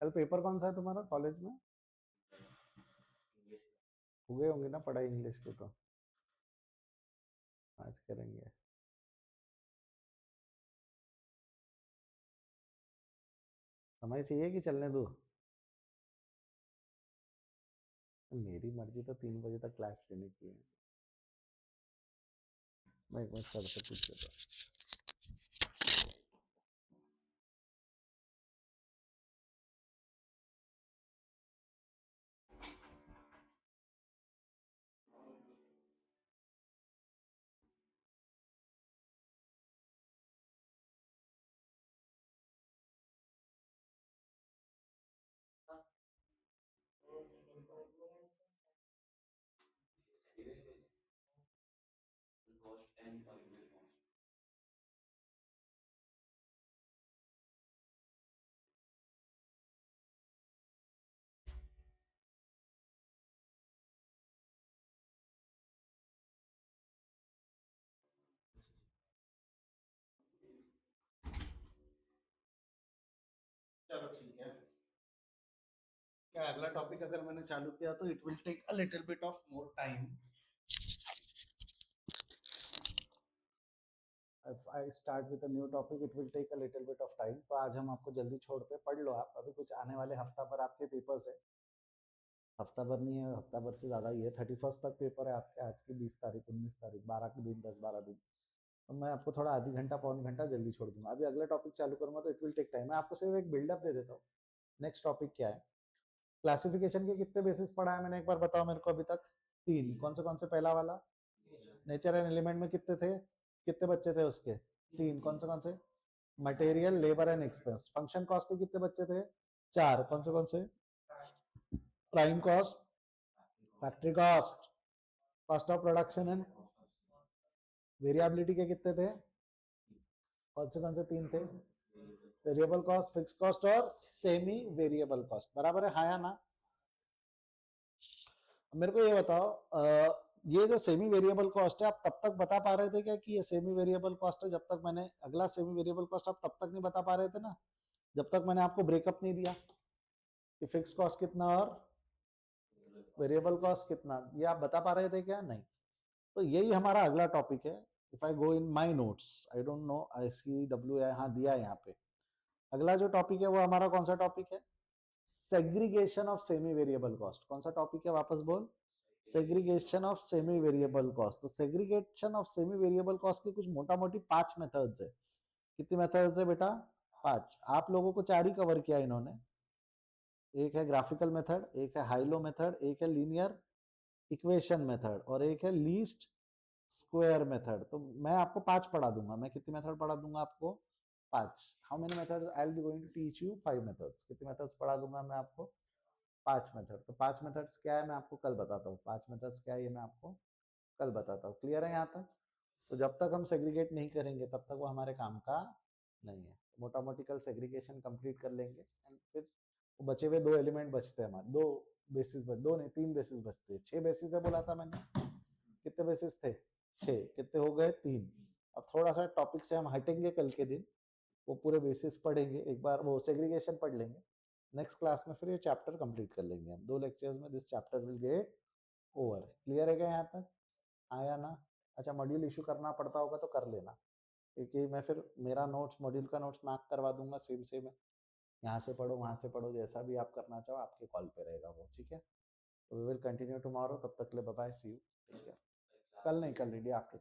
कल पेपर कौन सा है तुम्हारा कॉलेज में? इंग्लिश हो गए होंगे ना पढ़ाई इंग्लिश की, तो आज करेंगे। समय चाहिए कि चलने दो? मेरी मर्जी तो 3 बजे तक क्लास लेने की है। मैं एक बार सर से पूछ लेता हूँ। cost and variable cost. चलो ठीक है। क्या अगला टॉपिक अगर मैंने चालू किया तो it will take a little bit of more time. If I start with a new topic, it will take a little bit of time. तो आज हम आपको जल्दी छोड़ते, पढ़ लो आप। अभी कुछ आने वाले हफ्ता भर आपके पेपर्स है। हफ्ता भर नहीं है, हफ्ता भर से ज़्यादा ही है। 31 तक पेपर है आपके। आज की 20 तारीख, 19 तारीख, 12 के दिन, 10-12 दिन। तो मैं आपको थोड़ा आधी घंटा, पौन घंटा जल्दी छोड़ दूंगा। अभी अगला टॉपिक चालू करूंगा तो इट विल टेक टाइम। मैं आपको सिर्फ एक बिल्डअप दे देता हूँ। नेक्स्ट टॉपिक क्या है? क्लासिफिकेशन के कितने बेसिस पढ़ा है मैंने, एक बार बताओ मेरे को अभी तक? 3। कौन से? पहला वाला नेचर एंड एलिमेंट में कितने थे? कितने बच्चे थे उसके? 3। कौन से? Material, labour and expense. Function cost के कितने बच्चे थे? 4। कौन से? Prime cost, factory cost, cost of production and variability के कितने थे? कौन से 3 थे? वेरिएबल कॉस्ट, फिक्स कॉस्ट और सेमी वेरिएबल कॉस्ट। बराबर है, हाँ या ना? मेरे को ये बताओ, ये जो सेमी वेरिएबल कॉस्ट है, आप तब तक बता पा रहे थे क्या कि ये सेमी वेरिएबल कॉस्ट है, जब तक मैंने अगला सेमी वेरिएबल कॉस्ट आप तब तक नहीं बता पा रहे थे ना, जब तक मैंने आपको ब्रेकअप नहीं दिया कि फिक्स कॉस्ट कितना और वेरिएबल कॉस्ट कितना, ये आप बता पा रहे थे क्या? नहीं। तो यही हमारा अगला टॉपिक है। If I go in my notes, I don't know, ICW हाँ दिया है यहाँ पे। अगला जो टॉपिक है वो हमारा कौन सा टॉपिक है? Segregation of semi variable cost. कौन सा टॉपिक है? वापस बोल। Segregation of semi variable cost. तो segregation of semi variable cost की कुछ मोटा मोटी 5 मेथड्स है। कितनी मेथड्स है बेटा? 5 आप लोगों को 4 ही कवर किया इन्होंने। एक है ग्राफिकल मेथड, एक है हाइलो मेथड, एक है लीनियर इक्वेशन मेथड और एक है लीस्ट स्क्वायर मेथड। तो मैं आपको 5 पढ़ा दूंगा। मैं कितने मेथड पढ़ा दूंगा आपको? 5। How many methods? I will be going to teach you 5 methods. कितने मेथड्स पढ़ा दूंगा मैं आपको? 5 मेथड। तो 5 मेथड्स क्या है मैं आपको कल बताता हूँ। 5 मेथड्स क्या है ये मैं आपको कल बताता हूँ। क्लियर है यहाँ तक? तो जब तक हम सेग्रीगेट नहीं करेंगे तब तक वो हमारे काम का नहीं है। मोटा मोटी कल सेग्रीगेशन कंप्लीट कर लेंगे एंड फिर बचे हुए 2 एलिमेंट बचते हैं हमारे, 2 बेसिस बच, 2 नहीं 3 बेसिस बचते हैं। 6 बेसिस है बोला था मैंने। कितने बेसिस थे? 6। कितने हो गए? 3। अब थोड़ा सा टॉपिक से हम हटेंगे कल के दिन, वो पूरे बेसिस पढ़ेंगे, एक बार वो सेग्रीगेशन पढ़ लेंगे। नेक्स्ट क्लास में फिर ये चैप्टर कंप्लीट कर लेंगे हम। 2 लेक्चर्स में this chapter will get over. Clear है क्या यहाँ तक? आया ना? अच्छा, मॉड्यूल इशू करना पड़ता होगा तो कर लेना, क्योंकि मैं फिर मेरा नोट्स, मॉड्यूल का नोट्स मार्क करवा दूंगा सेम सेम है। यहाँ से पढ़ो, वहाँ से पढ़ो, जैसा भी आप करना चाहो आपके कॉल पे रहेगा वो। ठीक है? We will continue tomorrow. तब तक के लिए बाय बाय, सी यू। ठीक है? कल नहीं, कल डे आफ्टर।